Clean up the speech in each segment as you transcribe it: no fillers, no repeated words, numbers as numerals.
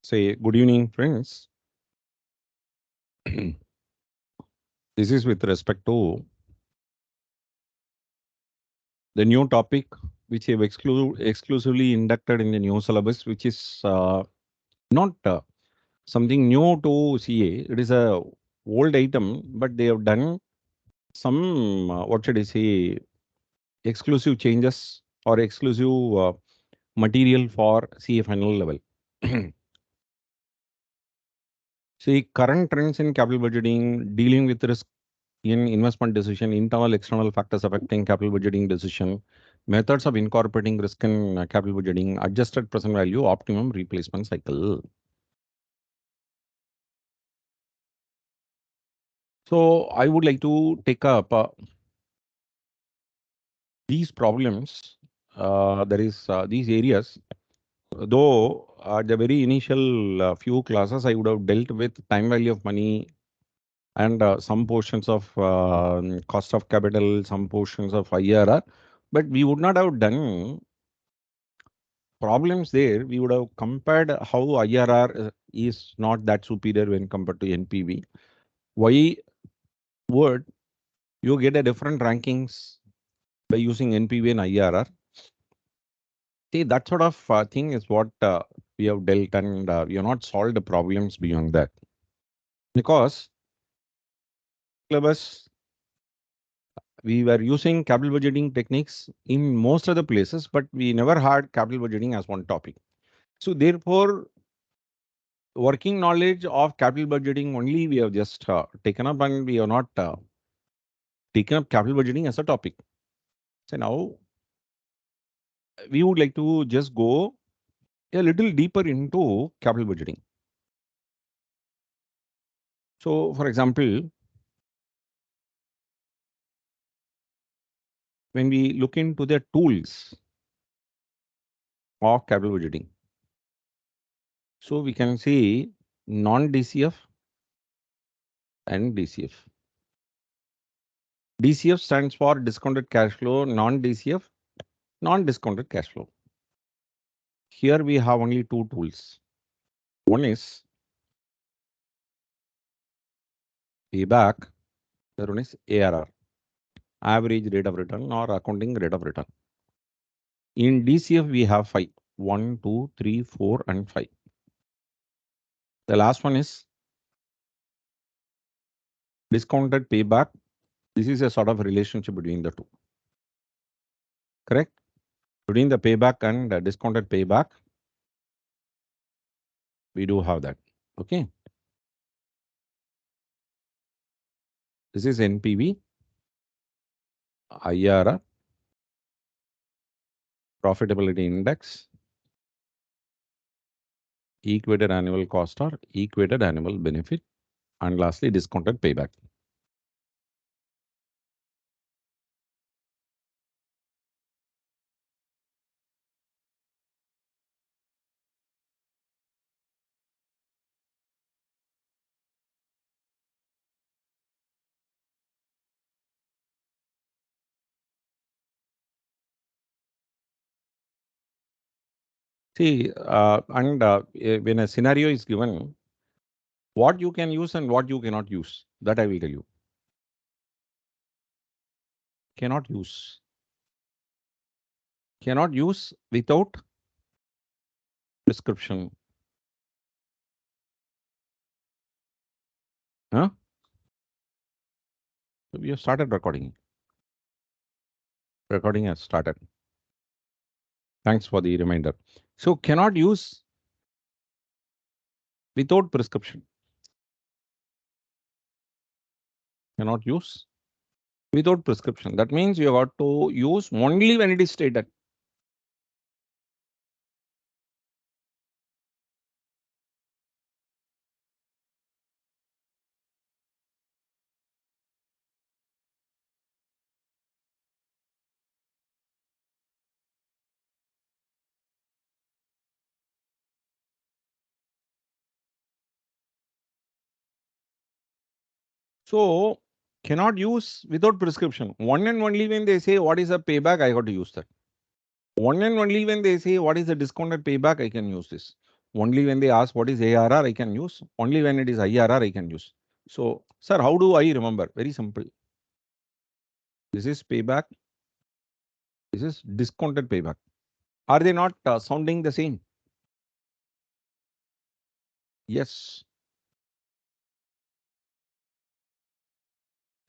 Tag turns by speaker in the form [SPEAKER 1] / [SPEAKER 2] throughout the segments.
[SPEAKER 1] Say good evening, friends. This is with respect to the new topic which have exclusively inducted in the new syllabus, which is not something new to CA. It is a old item, but they have done some what should I say, exclusive changes or exclusive material for CA final level. See, current trends in capital budgeting, dealing with risk in investment decision, internal, external factors affecting capital budgeting decision, methods of incorporating risk in capital budgeting, adjusted present value, optimum replacement cycle. So I would like to take up these problems. There is these areas. Though at the very initial few classes, I would have dealt with time value of money and some portions of cost of capital, some portions of IRR, but we would not have done problems there. We would have compared how IRR is not that superior when compared to NPV. Why would you get a different rankings by using NPV and IRR? See, that sort of thing is what we have dealt, and we have not solved the problems beyond that. Because syllabus, we were using capital budgeting techniques in most of the places, but we never had capital budgeting as one topic. So therefore, working knowledge of capital budgeting only we have just taken up, and we have not taken up capital budgeting as a topic. So now we would like to just go a little deeper into capital budgeting. So for example, when we look into the tools of capital budgeting, so we can see non-DCF and DCF. DCF stands for discounted cash flow, non-DCF, non-discounted cash flow. Here we have only two tools. One is payback, the other one is ARR, average rate of return or accounting rate of return. In DCF, we have 5. 1, 2, 3, 4, and 5. The last one is discounted payback. This is a sort of relationship between the two. Correct? Between the payback and the discounted payback, we do have that. Okay. This is NPV, IRR, profitability index, equated annual cost or equated annual benefit, and lastly, discounted payback. See, when a scenario is given, what you can use and what you cannot use, that I will tell you. Cannot use. Cannot use without prescription. Huh? We have started recording. Recording has started. Thanks for the reminder. So cannot use without prescription. Cannot use without prescription. That means you have got to use only when it is stated. So cannot use without prescription. One and only when they say what is a payback, I got to use that. One and only when they say what is the discounted payback, I can use this. Only when they ask what is ARR, I can use. Only when it is IRR, I can use. So, sir, how do I remember? Very simple. This is payback. This is discounted payback. Are they not sounding the same? Yes.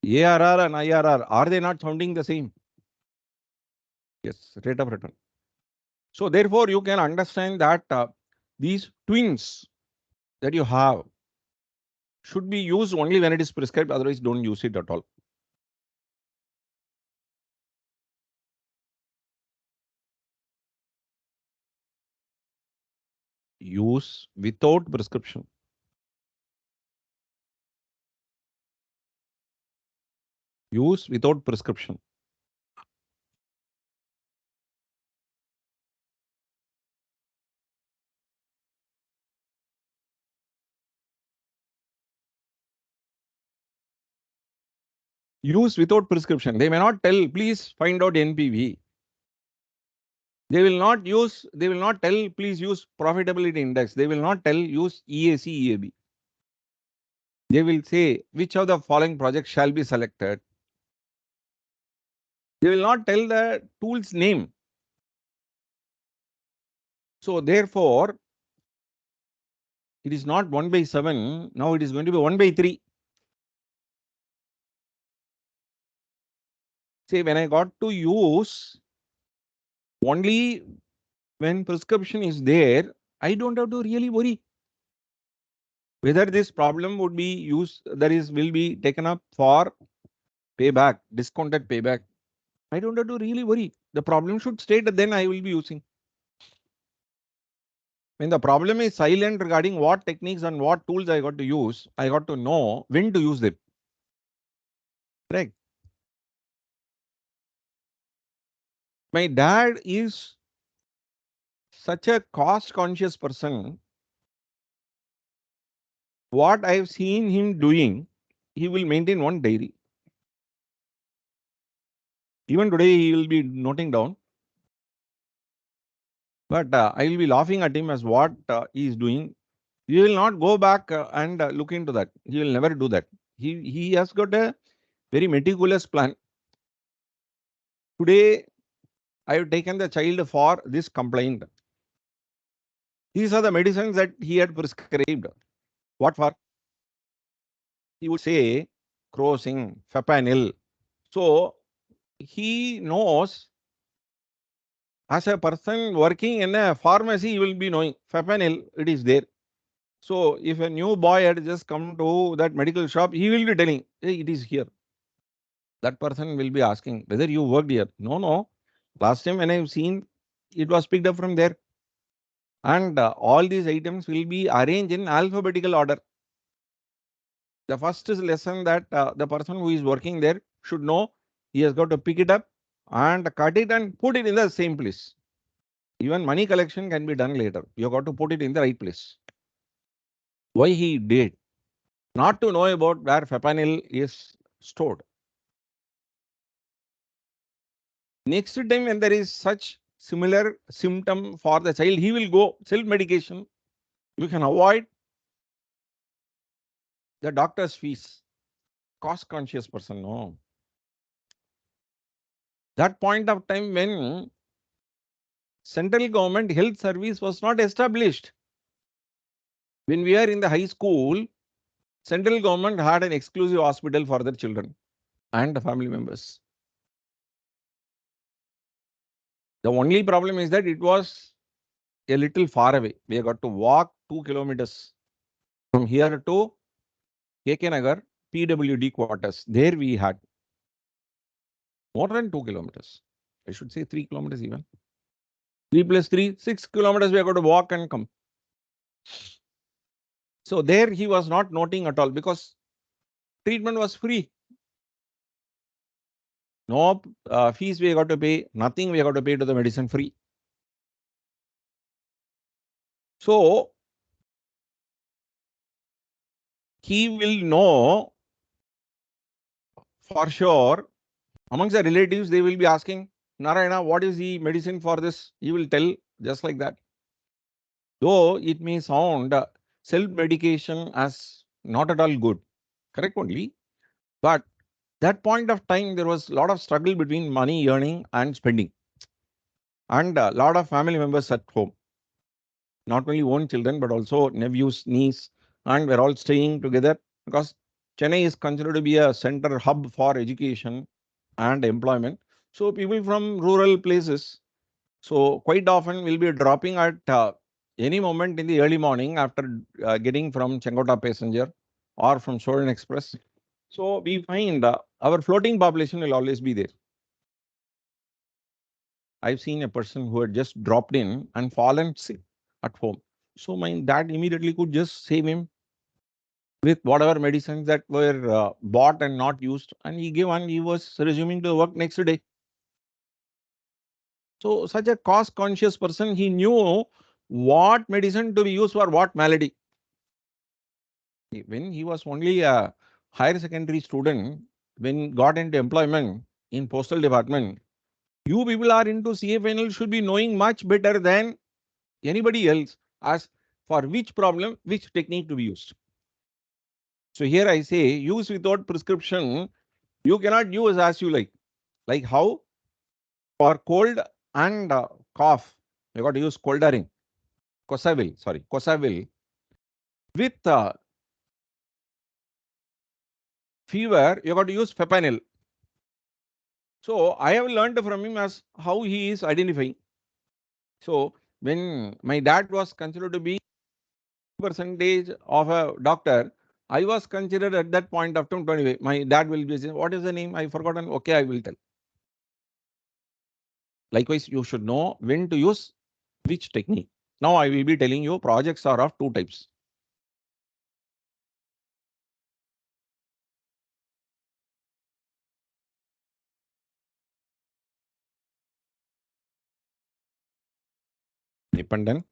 [SPEAKER 1] ARR and IRR, are they not sounding the same? Yes, rate of return. So therefore, you can understand that these twins that you have should be used only when it is prescribed, otherwise don't use it at all. Use without prescription. Use without prescription. Use without prescription. They may not tell, please find out NPV. They will not tell, please use profitability index. They will not tell, use EAC, EAB. They will say, which of the following projects shall be selected. They will not tell the tool's name. So therefore, it is not 1/7. Now it is going to be 1/3. Say, when I got to use only when prescription is there, I don't have to really worry whether this problem would be used, will be taken up for payback, discounted payback. I don't have to really worry. The problem should state, then I will be using. When the problem is silent regarding what techniques and what tools I got to use, I got to know when to use them. Correct. My dad is such a cost conscious person. What I've seen him doing, he will maintain one diary. Even today, he will be noting down. But I will be laughing at him as what he is doing. He will not go back and look into that. He will never do that. He has got a very meticulous plan. Today, I have taken the child for this complaint. These are the medicines that he had prescribed. What for? He would say crocin, fapanyl. So he knows, as a person working in a pharmacy, he will be knowing fapanyl, it is there. So if a new boy had just come to that medical shop, he will be telling, hey, it is here. That person will be asking whether you worked here. No, no. Last time when I've seen, it was picked up from there. And all these items will be arranged in alphabetical order. The first is lesson that the person who is working there should know, he has got to pick it up and cut it and put it in the same place. Even money collection can be done later. You got to put it in the right place. Why he did? Not to know about where fapanyl is stored. Next time when there is such similar symptom for the child, he will go self-medication. You can avoid the doctor's fees. Cost conscious person, no. That point of time when central government health service was not established. When we are in the high school, central government had an exclusive hospital for their children and the family members. The only problem is that it was a little far away. We got to walk 2 kilometers from here to KK Nagar, PWD quarters. There we had more than 2 kilometers. I should say 3 kilometers even. 3 plus 3, 6 kilometers we are going to walk and come. So there he was not noting at all because treatment was free. No fees we got to pay, nothing we got to pay to the medicine free. So he will know for sure. Amongst the relatives, they will be asking, Narayana, what is the medicine for this? He will tell just like that. Though it may sound self-medication as not at all good, correct only. But that point of time, there was a lot of struggle between money earning and spending, and a lot of family members at home, not only own children, but also nephews, niece, and we're all staying together because Chennai is considered to be a center hub for education and employment. So people from rural places, so quite often will be dropping at any moment in the early morning after getting from Chengota passenger or from Solan Express. So we find our floating population will always be there. I've seen a person who had just dropped in and fallen sick at home. So my dad immediately could just save him with whatever medicines that were bought and not used, and he gave and he was resuming to work next day. So such a cost conscious person, he knew what medicine to be used for what malady. When he was only a higher secondary student, when got into employment in postal department, you people are into CFNL should be knowing much better than anybody else as for which problem, which technique to be used. So here I say use without prescription, you cannot use as you like. Like how for cold and cough, you got to use Coldarin, Cosavil. With fever, you got to use Fepanyl. So I have learned from him as how he is identifying. So when my dad was considered to be percentage of a doctor, I was considered at that point of time 25. My dad will be saying, "What is the name? I forgotten." Okay, I will tell. Likewise, you should know when to use which technique. Now I will be telling you projects are of two types. Dependent,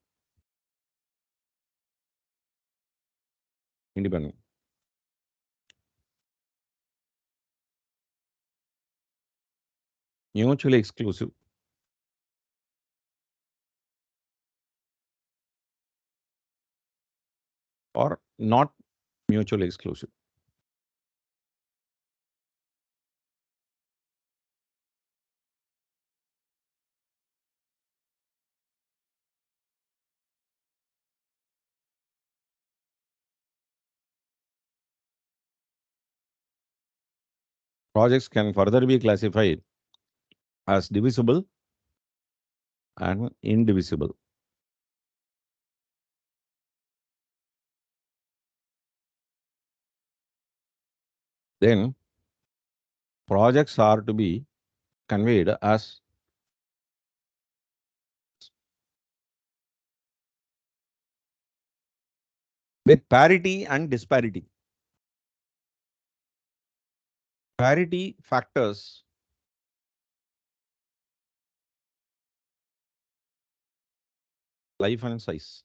[SPEAKER 1] independent. Mutually exclusive. Or not mutually exclusive. Projects can further be classified as divisible and indivisible. Then projects are to be conveyed as with parity and disparity. Parity factors life and size.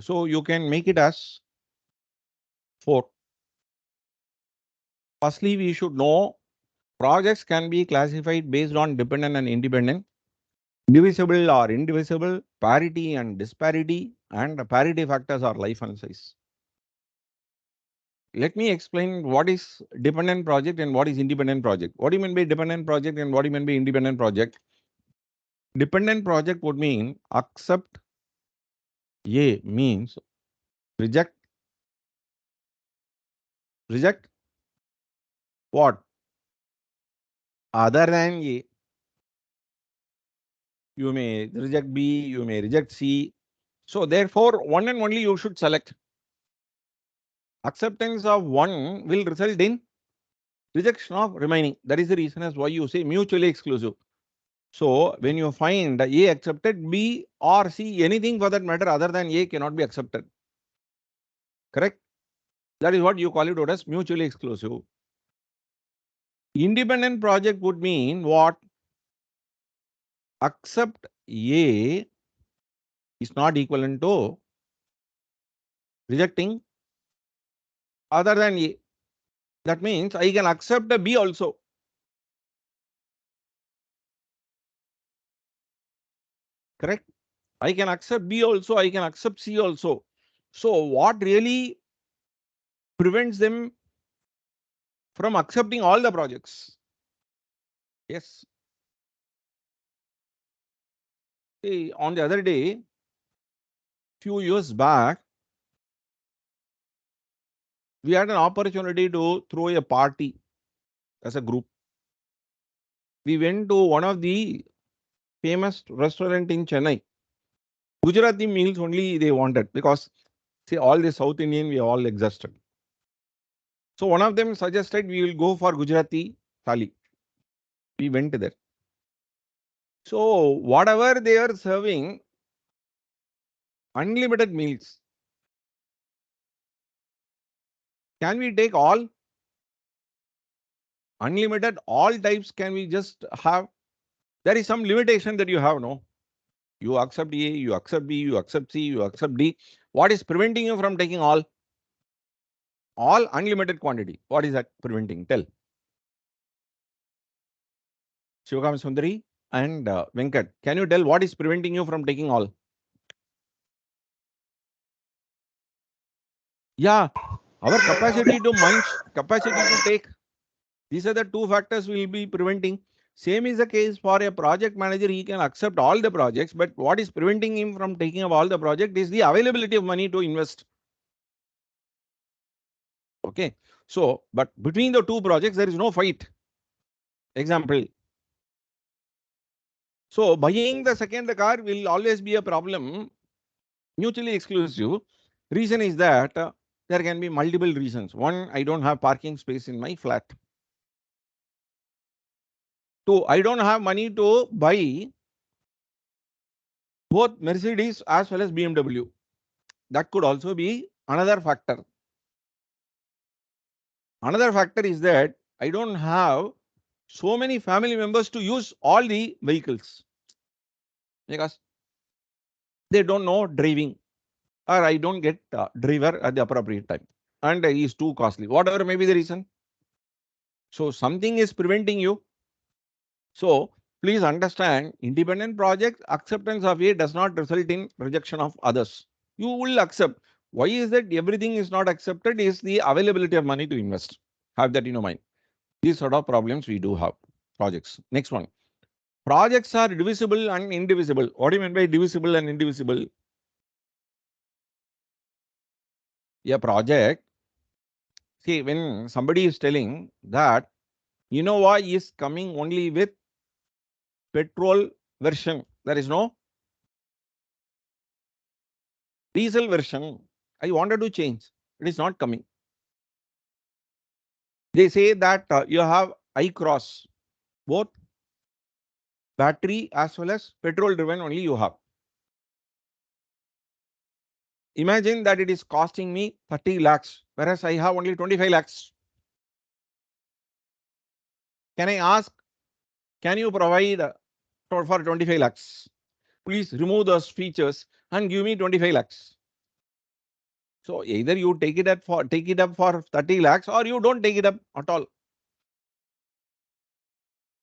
[SPEAKER 1] So you can make it as 4. Firstly, we should know projects can be classified based on dependent and independent, divisible or indivisible, parity and disparity, and the parity factors are life and size. Let me explain what is dependent project and what is independent project. What do you mean by dependent project and what do you mean by independent project? Dependent project would mean accept A means reject what? Other than A. You may reject B, you may reject C. So therefore, one and only you should select. Acceptance of one will result in rejection of remaining. That is the reason as why you say mutually exclusive. So when you find A accepted, B or C, anything for that matter other than A cannot be accepted. Correct? That is what you call it as mutually exclusive. Independent project would mean what? Accept A is not equivalent to rejecting other than A. That means I can accept a B also. Correct? I can accept B also, I can accept C also. So what really prevents them from accepting all the projects? Yes. See, on the other day, few years back, we had an opportunity to throw a party as a group. We went to one of the famous restaurant in Chennai. Gujarati meals only they wanted because see all the South Indian we all exhausted. So one of them suggested we will go for Gujarati thali. We went there. So whatever they are serving, unlimited meals. Can we take all? Unlimited, all types can we just have? There is some limitation that you have, no? You accept A, you accept B, you accept C, you accept D. What is preventing you from taking all? All unlimited quantity. What is that preventing? Tell. Shivakam Sundari and Venkat. Can you tell what is preventing you from taking all? Yeah, our capacity to munch, capacity to take. These are the two factors we will be preventing. Same is the case for a project manager. He can accept all the projects, but what is preventing him from taking up all the project is the availability of money to invest. Okay. So, but between the two projects, there is no fight. Example. So, buying the second car will always be a problem, mutually exclusive. Reason is that there can be multiple reasons. One, I don't have parking space in my flat. Two, I don't have money to buy both Mercedes as well as BMW. That could also be another factor. Another factor is that I don't have so many family members to use all the vehicles because they don't know driving or I don't get driver at the appropriate time and he is too costly. Whatever may be the reason. So something is preventing you. So please understand, independent project acceptance of A does not result in rejection of others. You will accept. Why is that everything is not accepted is the availability of money to invest. Have that in your mind. These sort of problems we do have. Projects. Next one. Projects are divisible and indivisible. What do you mean by divisible and indivisible? A project. See, when somebody is telling that Innova is coming only with petrol version, there is no diesel version. I wanted to change. It is not coming. They say that you have I-Cross, both battery as well as petrol driven only you have. Imagine that it is costing me 30 lakhs, whereas I have only 25 lakhs. Can I ask, can you provide for 25 lakhs? Please remove those features and give me 25 lakhs. So either you take it up for 30 lakhs or you don't take it up at all.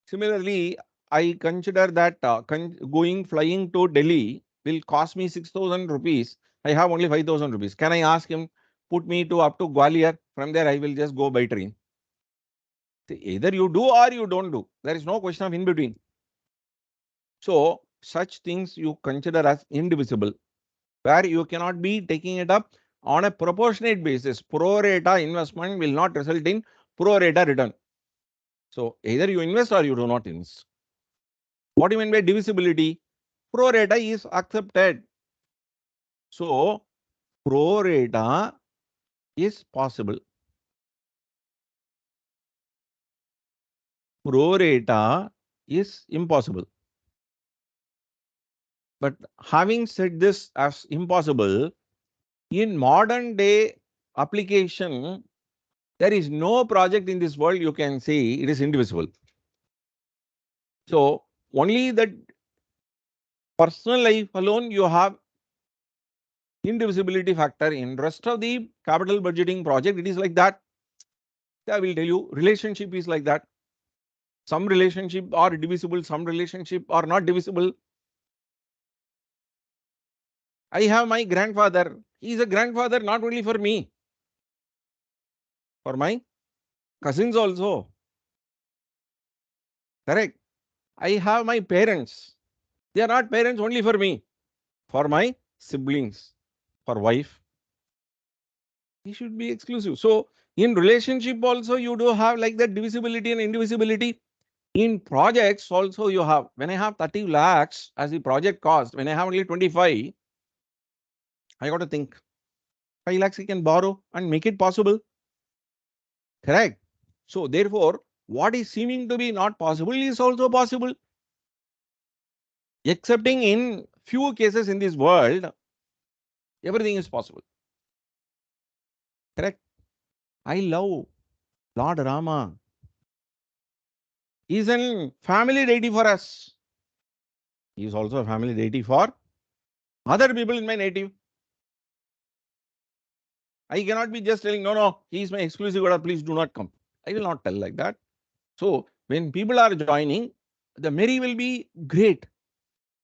[SPEAKER 1] Similarly, I consider that flying to Delhi will cost me 6,000 rupees. I have only 5,000 rupees. Can I ask him put me to up to Gwalior? From there, I will just go by train. See, either you do or you don't do. There is no question of in between. So such things you consider as indivisible, where you cannot be taking it up on a proportionate basis. Pro rata investment will not result in pro rata return. So either you invest or you do not invest. What do you mean by divisibility? Pro rata is accepted. So pro rata is possible. Pro rata is impossible. But having said this as impossible, in modern day application, there is no project in this world you can say it is indivisible. So only that personal life alone you have indivisibility factor. In rest of the capital budgeting project, it is like that. I will tell you, relationship is like that. Some relationship are divisible, some relationship are not divisible. I have my grandfather. He is a grandfather not only for me, for my cousins also. Correct. I have my parents. They are not parents only for me, for my siblings, for wife. He should be exclusive. So in relationship also you do have like that divisibility and indivisibility. In projects also you have. When I have 30 lakhs as the project cost, when I have only 25, I got to think 5 lakhs I can borrow and make it possible. Correct. So therefore, what is seeming to be not possible is also possible. Excepting in few cases in this world, everything is possible. Correct. I love Lord Rama. He is a family deity for us. He is also a family deity for other people in my native. I cannot be just telling, no, no, he is my exclusive God, please do not come. I will not tell like that. So when people are joining, the merry will be great.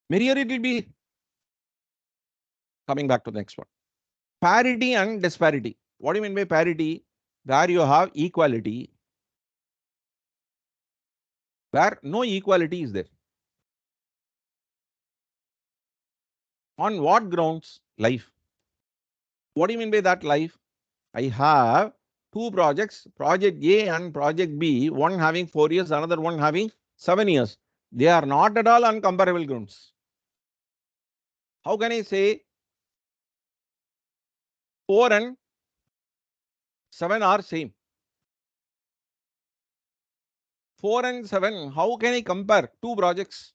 [SPEAKER 1] Merrier it will be. Coming back to the next one. Parity and disparity. What do you mean by parity? Where you have equality, where no equality is there. On what grounds? Life. What do you mean by that life? I have two projects, project A and project B, one having 4 years, another one having 7 years. They are not at all uncomparable grounds. How can I say 4 and 7 are same? 4 and 7, how can I compare two projects?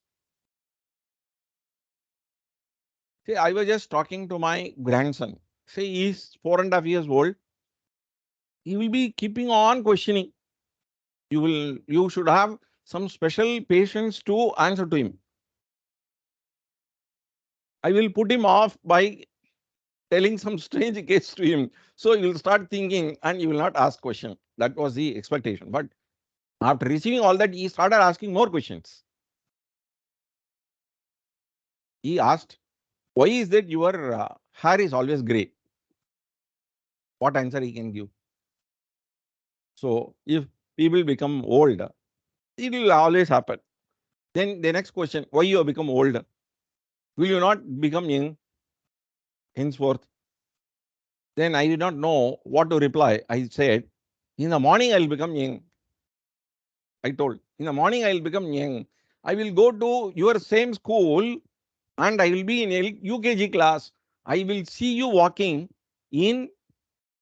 [SPEAKER 1] See, I was just talking to my grandson. Say he is 4.5 years old. He will be keeping on questioning. You should have some special patience to answer to him. I will put him off by telling some strange case to him. So he will start thinking and he will not ask question. That was the expectation. But after receiving all that, he started asking more questions. He asked, why is that your hair is always grey? What answer he can give? So if people become old, it will always happen. Then the next question, why you have become old? Will you not become young henceforth? Then I did not know what to reply. I said, in the morning I will become young. I told, in the morning I will become young. I will go to your same school and I will be in UKG class. I will see you walking in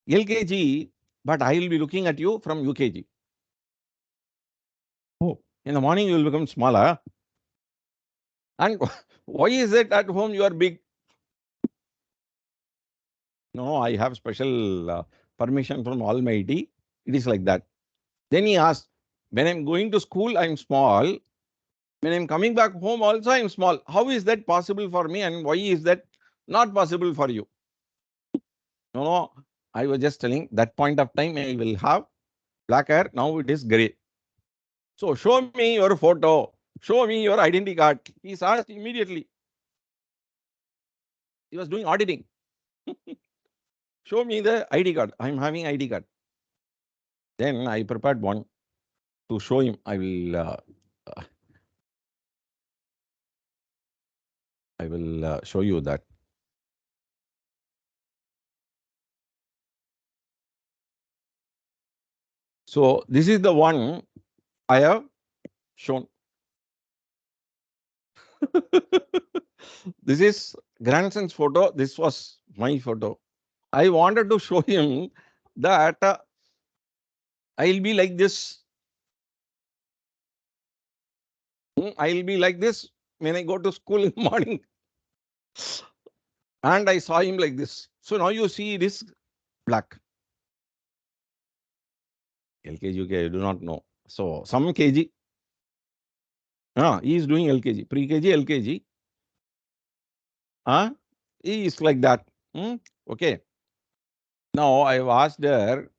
[SPEAKER 1] LKG, but I will be looking at you from UKG. Oh, in the morning you will become smaller. And why is it at home you are big? No, I have special permission from Almighty. It is like that. Then he asked, when I'm going to school, I'm small. When I'm coming back home, also I'm small. How is that possible for me and why is that not possible for you? No, no, I was just telling that point of time I will have black hair. Now it is grey. So show me your photo. Show me your identity card. He asked immediately. He was doing auditing. Show me the ID card. I'm having ID card. Then I prepared one to show him. I will show you that. So this is the one I have shown. This is grandson's photo. This was my photo. I wanted to show him that I'll be like this. I'll be like this when I go to school in the morning. And I saw him like this. So now you see this black. LKG, UK, I do not know. So some KG. He is doing LKG, pre-KG, LKG. He is like that. Okay. Now I have asked her,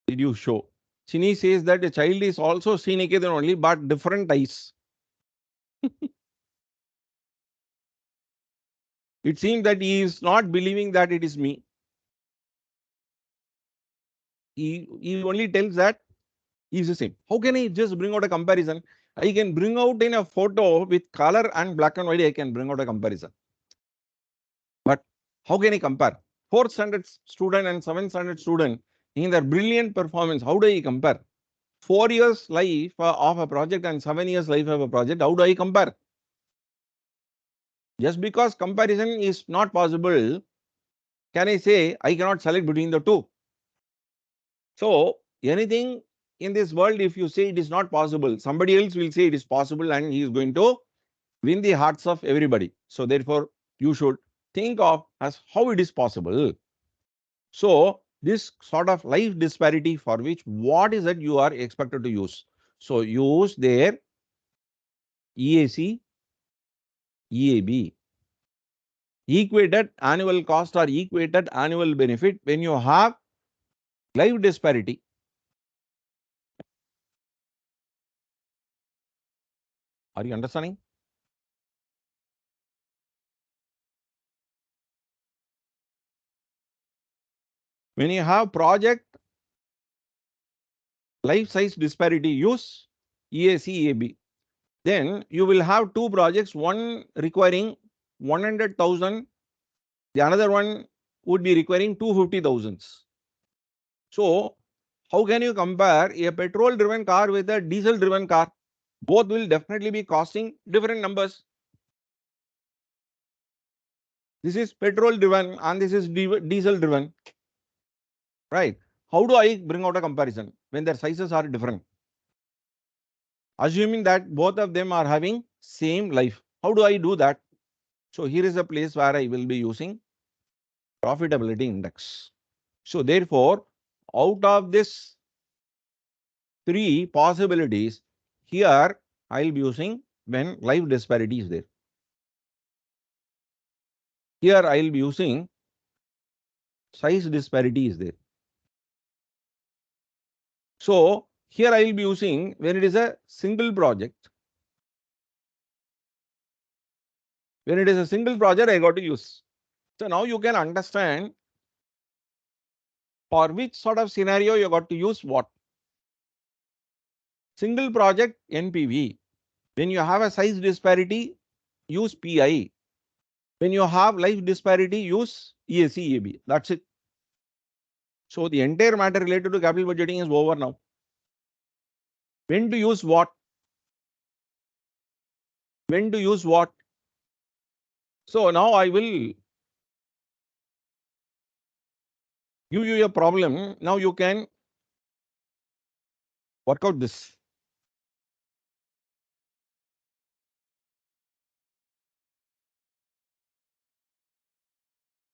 [SPEAKER 1] did you show? Chini says that the child is also Sreeniketan only, but different eyes. It seems that he is not believing that it is me. He only tells that he is the same. How can I just bring out a comparison? I can bring out in a photo with color and black and white, I can bring out a comparison. But how can I compare? Fourth standard student and seventh standard student in their brilliant performance, how do I compare? 4 years life of a project and 7 years life of a project, how do I compare? Just because comparison is not possible, can I say I cannot select between the two? So anything in this world, if you say it is not possible, somebody else will say it is possible and he is going to win the hearts of everybody. So therefore, you should think of as how it is possible. So this sort of life disparity for which what is that you are expected to use? So use their EAC, EAB, equated annual cost or equated annual benefit when you have life disparity. Are you understanding? When you have project life size disparity, use EAC, EAB. Then you will have two projects, one requiring 100,000, the another one would be requiring 250,000. So how can you compare a petrol driven car with a diesel driven car? Both will definitely be costing different numbers. This is petrol driven and this is diesel driven, right? How do I bring out a comparison when their sizes are different? Assuming that both of them are having same life. How do I do that? So here is a place where I will be using profitability index. So therefore, out of this three possibilities, here I will be using when life disparity is there. Here I will be using size disparity is there. So here I will be using when it is a single project. When it is a single project, I got to use. So now you can understand for which sort of scenario you got to use what. Single project NPV. When you have a size disparity, use PI. When you have life disparity, use EAC, EAB. That's it. So the entire matter related to capital budgeting is over now. When to use what? When to use what? So now I will give you a problem. Now you can work out this.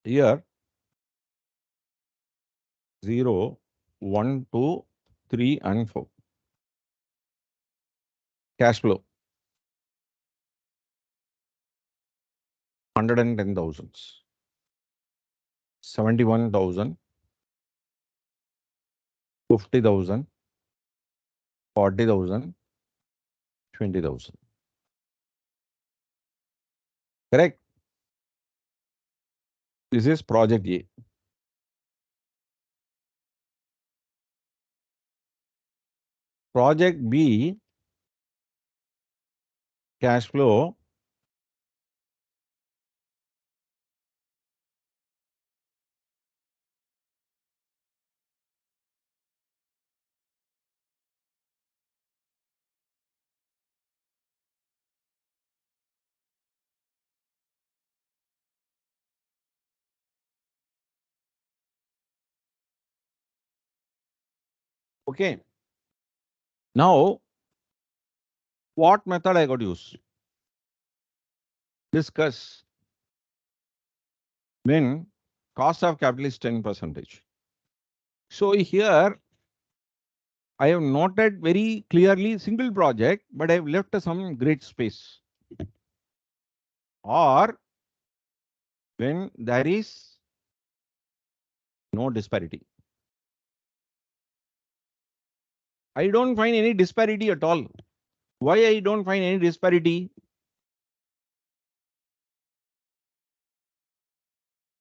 [SPEAKER 1] Here 0, 1, 2, 3 and 4. Cash flow 110,000, 71,000, 50,000, 40,000, 20,000. Correct? This is project A. Project B, cash flow okay. Now, what method I got to use? Discuss when cost of capital is 10%. So here I have noted very clearly single project, but I have left some great space. Or when there is no disparity. I don't find any disparity at all. Why I don't find any disparity?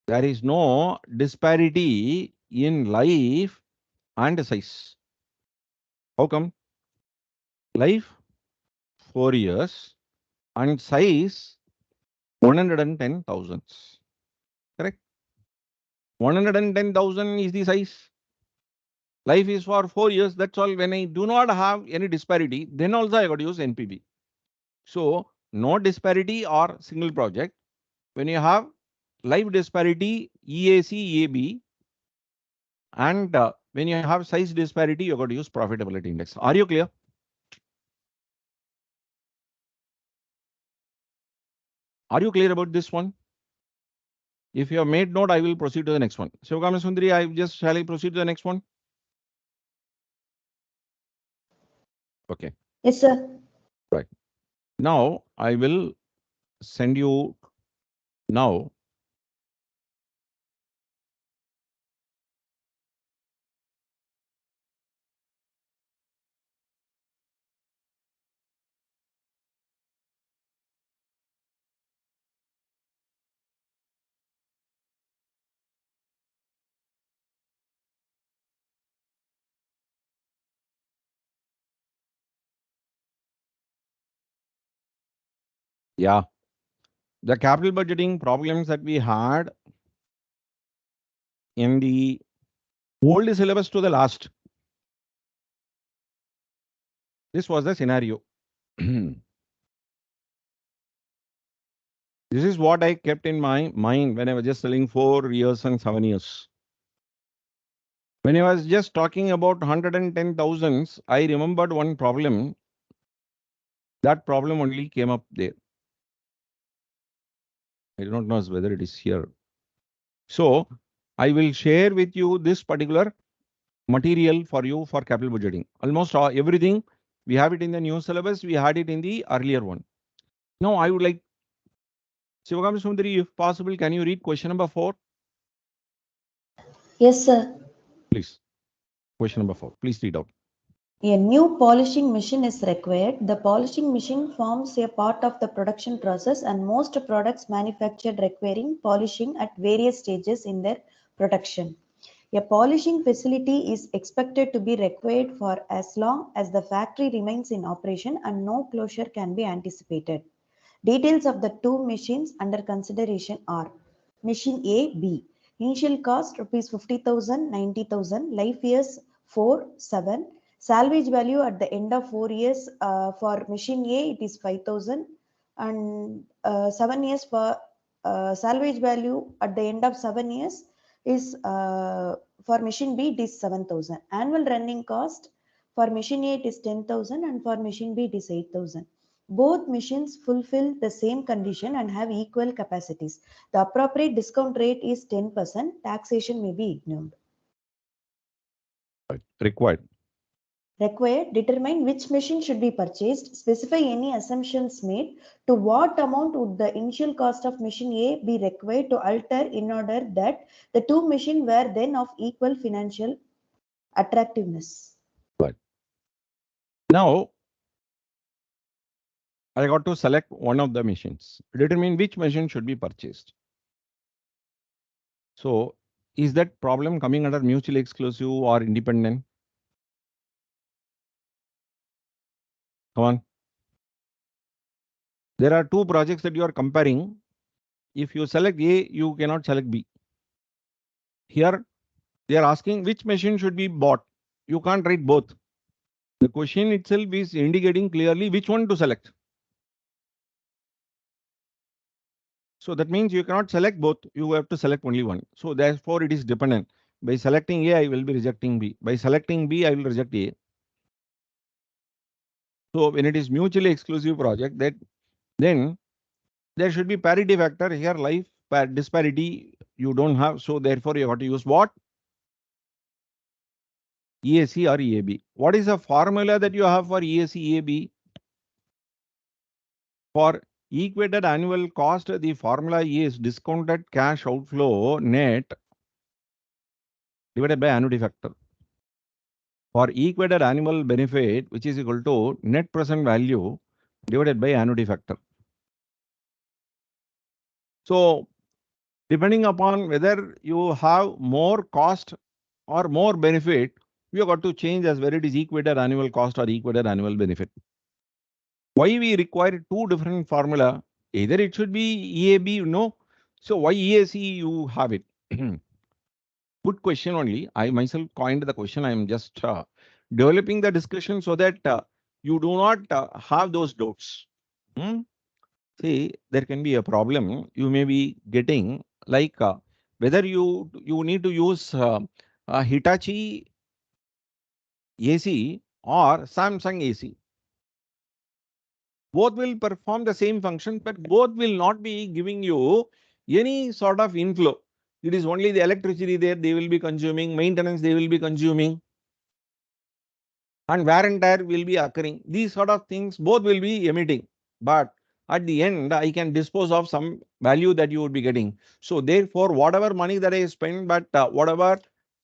[SPEAKER 1] There is no disparity in life and size. How come? Life 4 years and size 110,000. Correct? 110,000 is the size. Life is for 4 years. That's all. When I do not have any disparity, then also I got to use NPV. So no disparity or single project. When you have life disparity, EAC, EAB, and when you have size disparity, you got to use profitability index. Are you clear? Are you clear about this one? If you have made note, I will proceed to the next one. Shivakama Sundari, shall I proceed to the next one? Okay.
[SPEAKER 2] Yes, sir.
[SPEAKER 1] Right. Now I will send you now. Yeah. The capital budgeting problems that we had in the old syllabus to the last. This was the scenario. This is what I kept in my mind when I was just telling 4 years and 7 years. When I was just talking about 110,000s, I remembered one problem. That problem only came up there. I do not know whether it is here. So I will share with you this particular material for you for capital budgeting. Almost everything we have it in the new syllabus. We had it in the earlier one. Now I would like Shivagami Sundari, if possible, can you read question number 4?
[SPEAKER 2] Yes, sir.
[SPEAKER 1] Please. Question number 4. Please read out.
[SPEAKER 2] A new polishing machine is required. The polishing machine forms a part of the production process, and most products manufactured requiring polishing at various stages in their production. A polishing facility is expected to be required for as long as the factory remains in operation and no closure can be anticipated. Details of the two machines under consideration are Machine A B. Initial cost rupees 50,000, 90,000. Life years 4, 7. Salvage value at the end of 4 years for Machine A it is 5,000 and 7 years for salvage value at the end of 7 years is for Machine B it is 7,000. Annual running cost for Machine A it is 10,000 and for Machine B it is 8,000. Both machines fulfill the same condition and have equal capacities. The appropriate discount rate is 10%. Taxation may be ignored.
[SPEAKER 1] Required.
[SPEAKER 2] Required, determine which machine should be purchased, specify any assumptions made, to what amount would the initial cost of machine A be required to alter in order that the two machines were then of equal financial attractiveness.
[SPEAKER 1] Right. Now, I got to select one of the machines. Determine which machine should be purchased. So, is that problem coming under mutually exclusive or independent? Come on. There are two projects that you are comparing. If you select A, you cannot select B. Here, they are asking which machine should be bought. You can't write both. The question itself is indicating clearly which one to select. So that means you cannot select both. You have to select only one. So therefore, it is dependent. By selecting A, I will be rejecting B. By selecting B, I will reject A. So when it is mutually exclusive project, then there should be parity factor here. Life disparity you don't have. So therefore, you have to use what? EAC or EAB. What is the formula that you have for EAC EAB? For equated annual cost, the formula is discounted cash outflow net divided by annuity factor. For equated annual benefit, which is equal to net present value divided by annuity factor. So Depending upon whether you have more cost or more benefit, you have got to change as whether it is equated annual cost or equated annual benefit. Why we require two different formula? Either it should be EAB, no. So why EAC you have it? Good question only. I myself coined the question. I am just developing the discussion so that you do not have those doubts. Hmm? See, there can be a problem. You may be getting like whether you need to use Hitachi AC or Samsung AC. Both will perform the same function, but both will not be giving you any sort of inflow. It is only the electricity there they will be consuming, maintenance they will be consuming, and wear and tear will be occurring. These sort of things both will be emitting. But at the end, I can dispose of some value that you would be getting. So therefore, whatever money that I spend, but whatever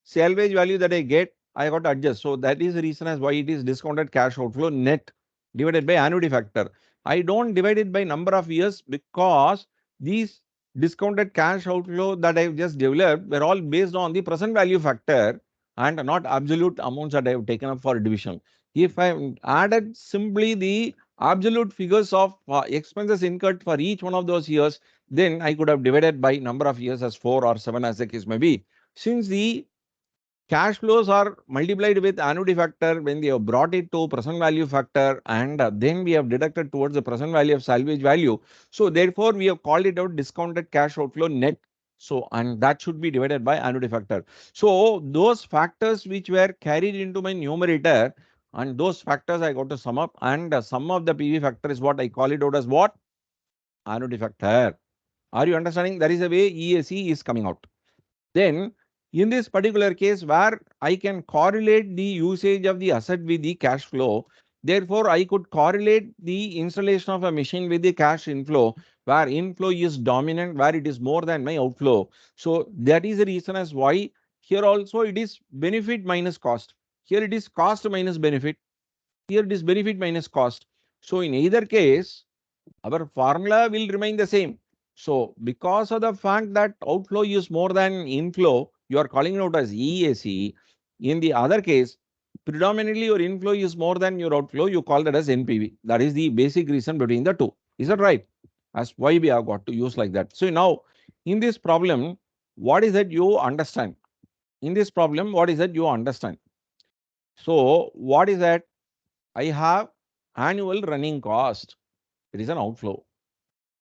[SPEAKER 1] salvage value that I get, I got to adjust. So that is the reason as why it is discounted cash outflow net divided by annuity factor. I don't divide it by number of years because these discounted cash outflow that I've just developed were all based on the present value factor and not absolute amounts that I have taken up for division. If I added simply the absolute figures of expenses incurred for each one of those years, then I could have divided by number of years as 4 or 7 as the case may be. Since the cash flows are multiplied with annuity factor when they have brought it to present value factor, and then we have deducted towards the present value of salvage value. So therefore, we have called it out discounted cash outflow net. So, and that should be divided by annuity factor. So those factors which were carried into my numerator, and those factors I got to sum up, and sum of the PV factor is what I call it out as what? Annuity factor. Are you understanding? That is the way EAC is coming out. Then in this particular case where I can correlate the usage of the asset with the cash flow, therefore I could correlate the installation of a machine with the cash inflow, where inflow is dominant, where it is more than my outflow. So that is the reason as why here also it is benefit minus cost. Here it is cost minus benefit. Here it is benefit minus cost. So in either case, our formula will remain the same. So because of the fact that outflow is more than inflow, you are calling it out as EAC. In the other case, predominantly your inflow is more than your outflow, you call that as NPV. That is the basic reason between the two. Is that right? As why we have got to use like that. So now in this problem, what is that you understand? In this problem, what is that you understand? So what is that? I have annual running cost. It is an outflow.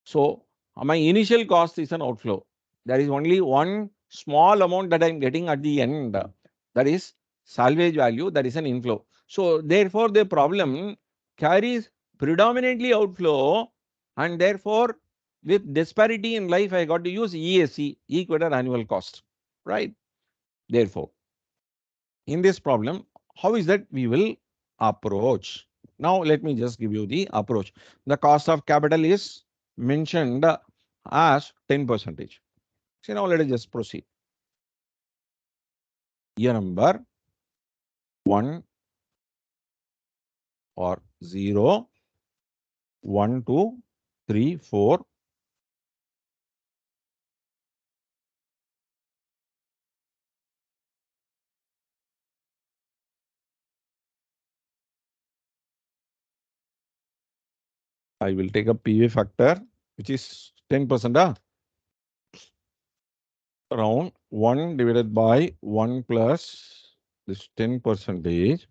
[SPEAKER 1] So my initial cost is an outflow. There is only one small amount that I am getting at the end. That is salvage value. That is an inflow. So therefore, the problem carries predominantly outflow, and therefore, with disparity in life, I got to use EAC, equator annual cost. Right. Therefore, in this problem, how is that we will approach? Now, let me just give you the approach. The cost of capital is mentioned as 10%. So now let us just proceed. Year number 1 or 0, 1, 2, 3, 4. I will take a PV factor, which is 10%. Around 1 divided by 1 plus this 10%.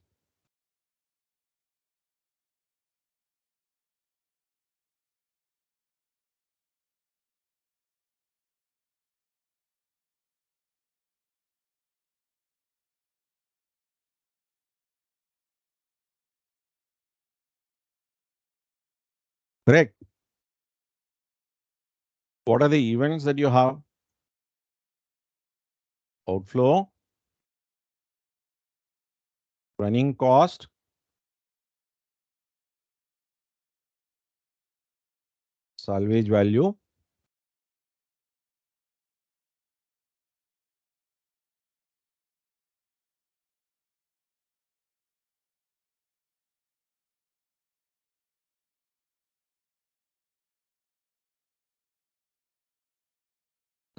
[SPEAKER 1] Correct. What are the events that you have? Outflow, running cost, salvage value,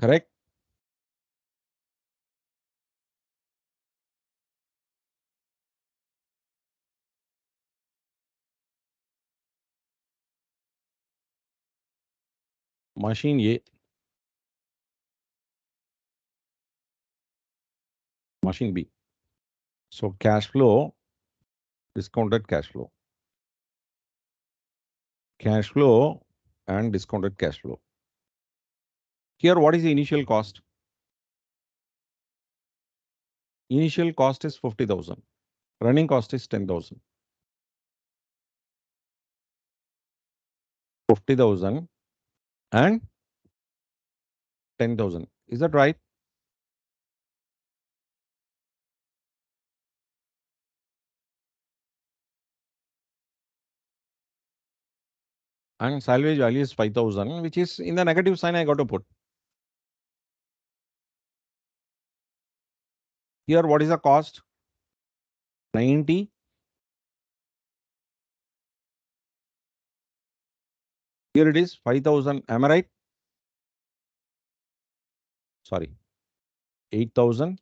[SPEAKER 1] Correct? Machine A, machine B. So cash flow, discounted cash flow. Cash flow and discounted cash flow. Here, what is the initial cost? Initial cost is 50,000. Running cost is 10,000. 50,000 and 10,000. Is that right? And salvage value is 5,000, which is in the negative sign I got to put. Here, what is the cost? 90. Here it is 5,000. Am I right? Sorry, 8,000.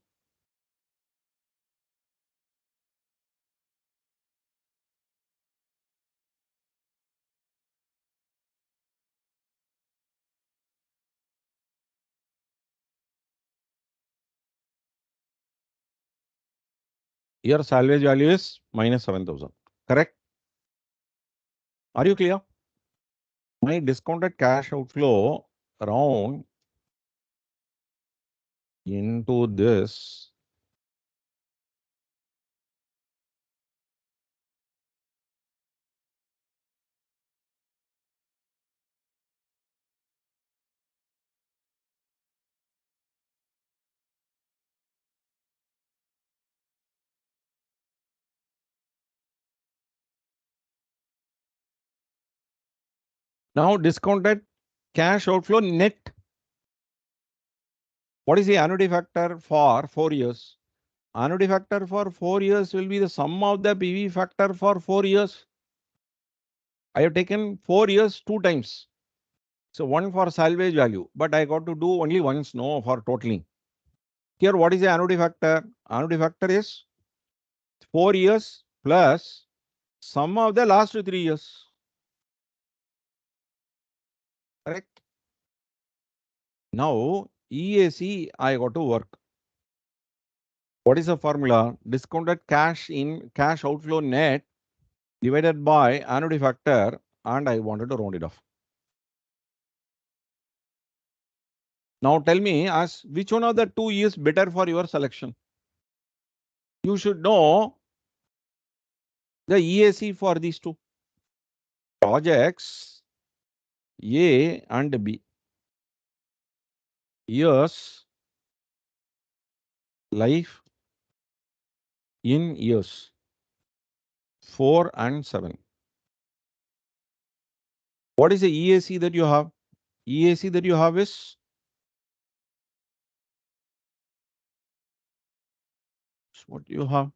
[SPEAKER 1] Here, salvage value is minus 7,000. Correct? Are you clear? My discounted cash outflow around into this. Now, discounted cash outflow net. What is the annuity factor for 4 years? Annuity factor for 4 years will be the sum of the PV factor for 4 years. I have taken 4 years 2 times. So one for salvage value, but I got to do only once, no, for totaling. Here, what is the annuity factor? Annuity factor is 4 years plus sum of the last 3 years. Correct? Now, EAC, I got to work. What is the formula? Discounted cash in cash outflow net divided by annuity factor, and I wanted to round it off. Now tell me, as which one of the two is better for your selection? You should know the EAC for these two projects A and B. Years, life in years 4 and 7. What is the EAC that you have? EAC that you have is what you have.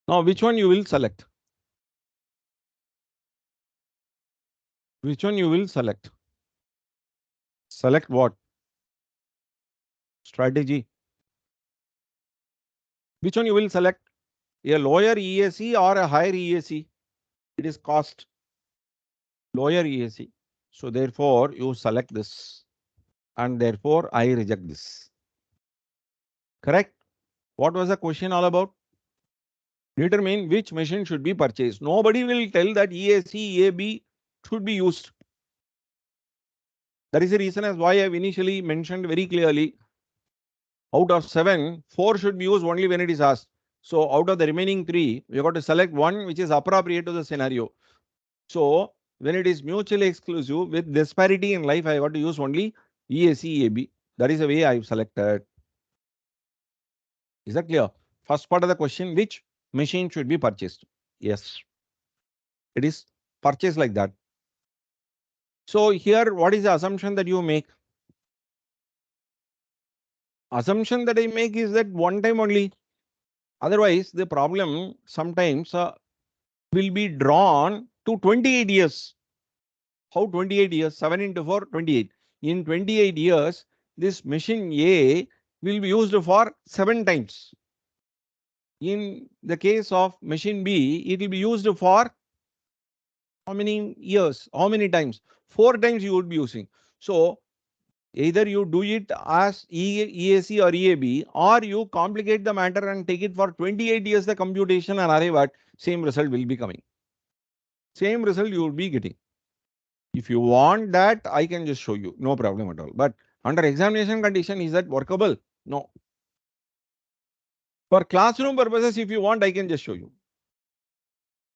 [SPEAKER 1] Now, which one you will select? Which one you will select? Select what? Strategy. Which one you will select? A lower EAC or a higher EAC? It is cost. Lower EAC. So therefore, you select this. And therefore, I reject this. Correct? What was the question all about? Determine which machine should be purchased. Nobody will tell that EAC, AB should be used. That is the reason as why I have initially mentioned very clearly. Out of 7, 4 should be used only when it is asked. So out of the remaining 3, we got to select one which is appropriate to the scenario. So when it is mutually exclusive with disparity in life, I got to use only EAC, AB. That is the way I have selected. Is that clear? First part of the question, which machine should be purchased? Yes, it is purchased like that. So here, what is the assumption that you make? Assumption that I make is that one time only. Otherwise, the problem sometimes will be drawn to 28 years. How 28 years? 7 into 4, 28. in 28 years, this machine A will be used for 7 times. In the case of machine B, it will be used for how many years? How many times? 4 times you would be using. So either you do it as EAC or EAB, or you complicate the matter and take it for 28 years the computation and arrive at same result will be coming. Same result you will be getting. If you want that, I can just show you. No problem at all. But under examination condition, is that workable? No. For classroom purposes, if you want, I can just show you.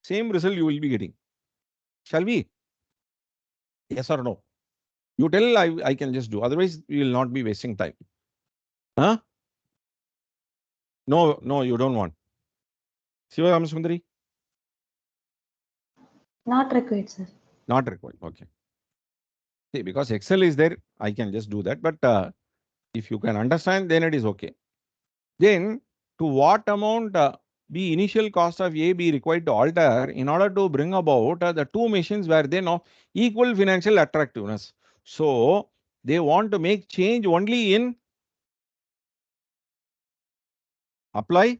[SPEAKER 1] Same result you will be getting. Shall we? Yes or no? You tell, I can just do. Otherwise, we will not be wasting time. Huh? No, no, you don't want. Siva Ramasundari?
[SPEAKER 2] Not required, sir.
[SPEAKER 1] Not required. Okay. See, because Excel is there, I can just do that. But if you can understand, then it is okay. Then, to what amount the initial cost of A be required to alter in order to bring about the two machines were then of equal financial attractiveness. So, they want to make change only in apply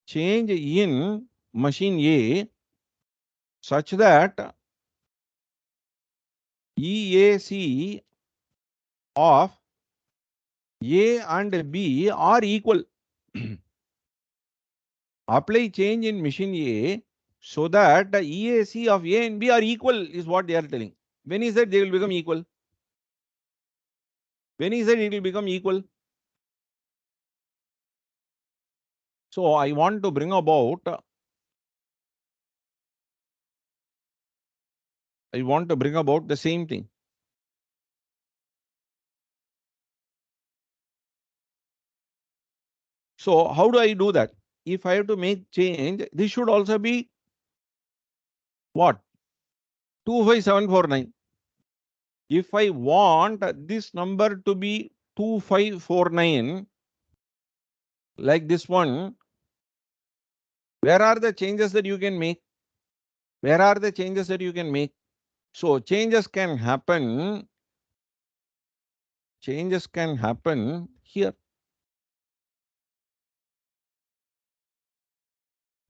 [SPEAKER 1] change in machine A such that EAC of A and B are equal. Apply change in machine A so that the EAC of A and B are equal is what they are telling. When is that they will become equal? When is that it will become equal? So I want to bring about the same thing. So how do I do that? If I have to make change, this should also be what? 25749. If I want this number to be 2549, like this one, where are the changes that you can make? Where are the changes that you can make? So changes can happen here.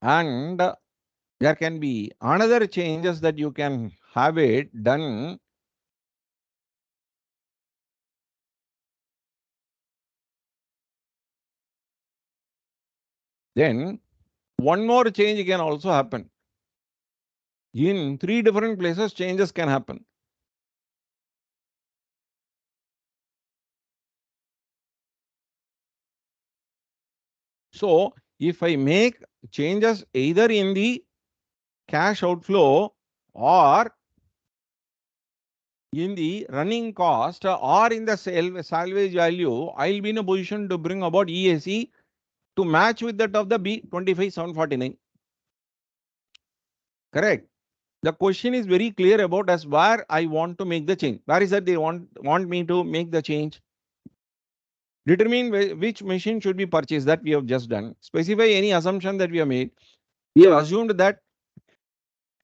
[SPEAKER 1] And there can be another changes that you can have it done. Then one more change can also happen. In 3 different places, changes can happen. So if I make changes either in the cash outflow or in the running cost or in the salvage value, I'll be in a position to bring about EAC to match with that of the B 25749. Correct. The question is very clear about as where I want to make the change. Where is that they want me to make the change? Determine which machine should be purchased. That we have just done. Specify any assumption that we have made. We have assumed that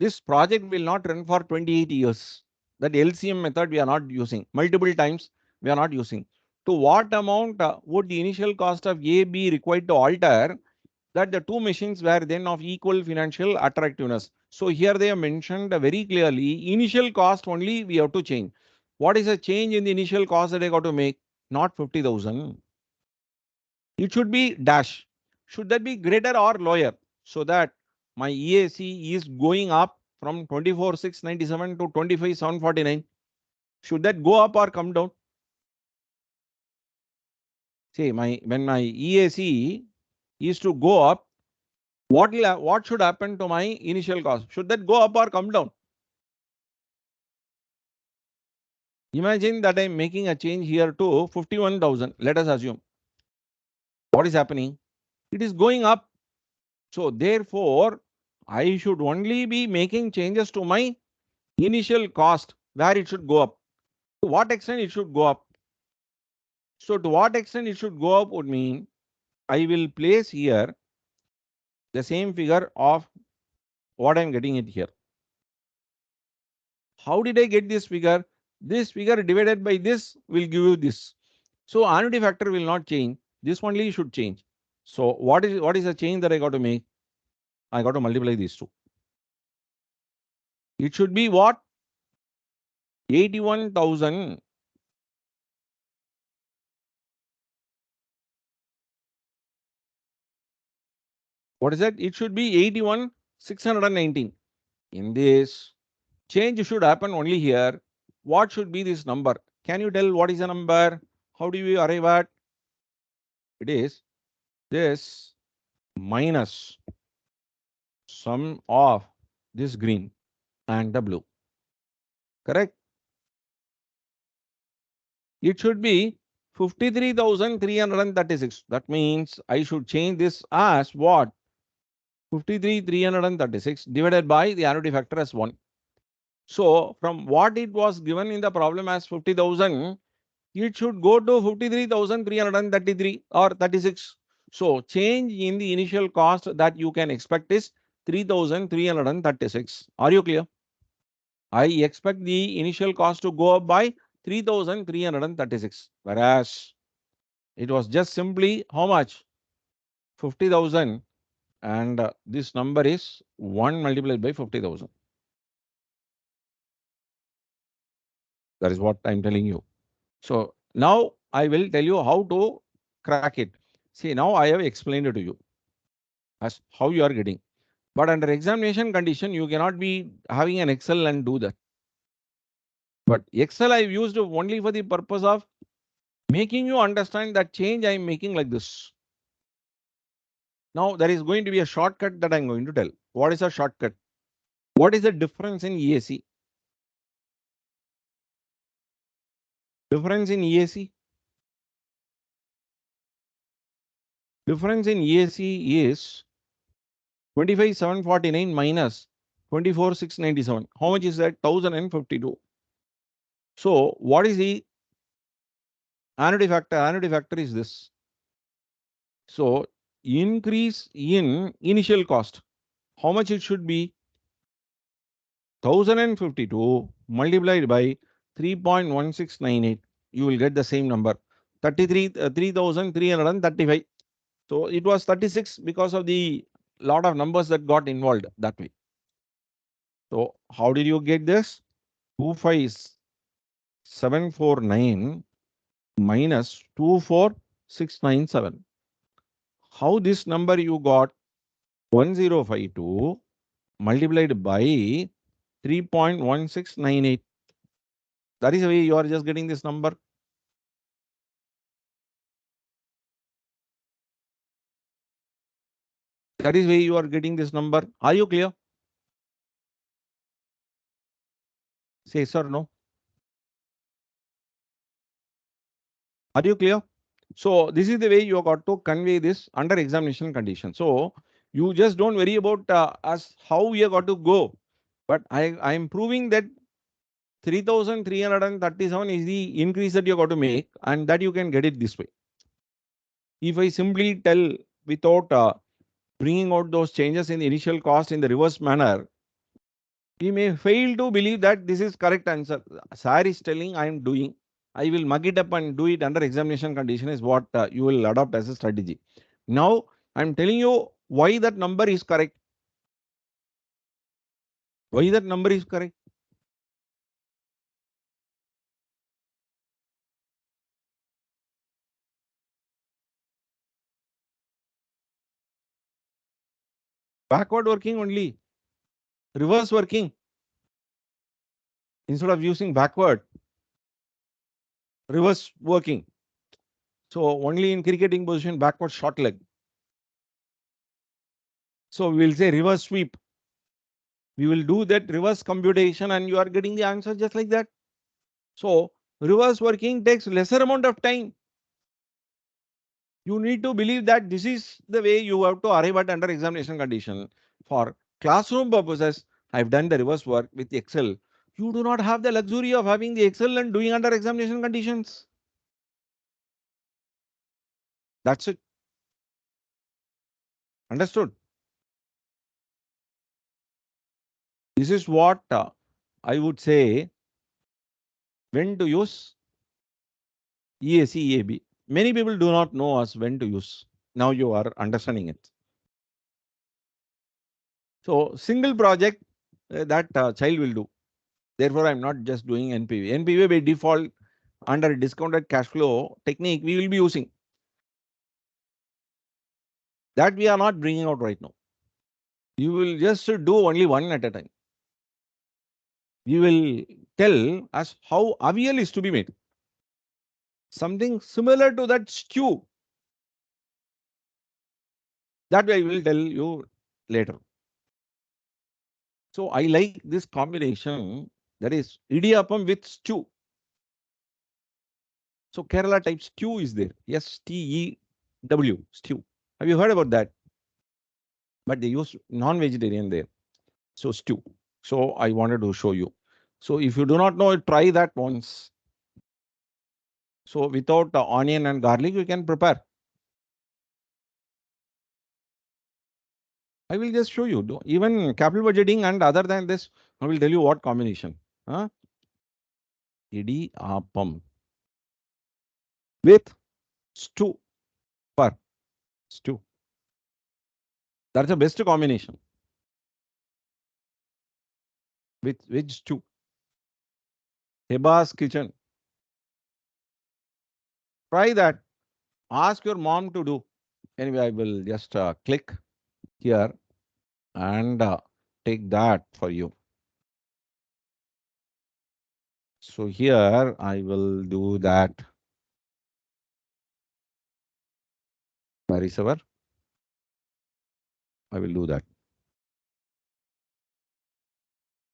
[SPEAKER 1] this project will not run for 28 years. That LCM method we are not using. Multiple times we are not using. To what amount would the initial cost of A be required to alter that the two machines were then of equal financial attractiveness? So here they have mentioned very clearly initial cost only we have to change. What is the change in the initial cost that I got to make? Not 50,000. It should be dash. Should that be greater or lower? So that my EAC is going up from 24,697 to 25,749. Should that go up or come down? Say when my EAC is to go up, what should happen to my initial cost? Should that go up or come down? Imagine that I'm making a change here to 51,000. Let us assume. What is happening? It is going up. So therefore, I should only be making changes to my initial cost where it should go up. To what extent it should go up? So to what extent it should go up would mean I will place here the same figure of what I'm getting it here. How did I get this figure? This figure divided by this will give you this. So annuity factor will not change. This only should change. So what is the change that I got to make? I got to multiply these two. It should be what? 81,000. What is that? It should be 81,619. In this, change should happen only here. What should be this number? Can you tell what is the number? How do we arrive at? It is this minus sum of this green and the blue. Correct? It should be 53,336. That means I should change this as what? 53,336 divided by the annuity factor as 1. So from what it was given in the problem as 50,000, it should go to 53,333 or 36. So change in the initial cost that you can expect is 3,336. Are you clear? I expect the initial cost to go up by 3,336. Whereas it was just simply how much? 50,000, and this number is 1 multiplied by 50,000. That is what I'm telling you. So now I will tell you how to crack it. See, now I have explained it to you as how you are getting. But under examination condition, you cannot be having an Excel and do that. But Excel I've used only for the purpose of making you understand that change I'm making like this. Now there is going to be a shortcut that I'm going to tell. What is a shortcut? What is the difference in EAC? Difference in EAC? Difference in EAC is 25,749 minus 24,697. How much is that? 1,052. So what is the annuity factor? Annuity factor is this. So increase in initial cost. How much it should be? 1,052 multiplied by 3.1698. You will get the same number. 3,335. So it was 36 because of the lot of numbers that got involved that way. So how did you get this? 25,749 minus 24,697. How this number you got? 1052 multiplied by 3.1698. That is the way you are just getting this number. That is why you are getting this number. Are you clear? Say yes or no. Are you clear? So this is the way you got to convey this under examination condition. So you just don't worry about us how we are got to go. But I am proving that 3,337 is the increase that you got to make, and that you can get it this way. If I simply tell without bringing out those changes in the initial cost in the reverse manner, we may fail to believe that this is correct answer. Sir is telling I am doing. I will mug it up and do it under examination condition is what you will adopt as a strategy. Now I am telling you why that number is correct. Why that number is correct? Backward working only. Reverse working. Instead of using backward, reverse working. So only in cricketing position, backward short leg. So we will say reverse sweep. We will do that reverse computation and you are getting the answer just like that. So reverse working takes lesser amount of time. You need to believe that this is the way you have to arrive at under examination condition. For classroom purposes, I've done the reverse work with Excel. You do not have the luxury of having the Excel and doing under examination conditions. That's it. Understood? This is what I would say when to use EAC, EAB. Many people do not know us when to use. Now you are understanding it. So single project that child will do. Therefore, I'm not just doing NPV. NPV by default under discounted cash flow technique we will be using. That we are not bringing out right now. You will just do only one at a time. We will tell us how avial is to be made. Something similar to that stew. That I will tell you later. So I like this combination, that is idiyappam with stew. So Kerala type stew is there. STEW, stew. Have you heard about that? But they use non-vegetarian there. So stew. So I wanted to show you. So if you do not know it, try that once. So without onion and garlic, you can prepare. I will just show you. Even capital budgeting and other than this, I will tell you what combination. Huh? Idiyappam with stew. Per stew. That's the best combination. With which stew? Heba's kitchen. Try that. Ask your mom to do. Anyway, I will just click here and take that for you. So here I will do that. Where is our? I will do that.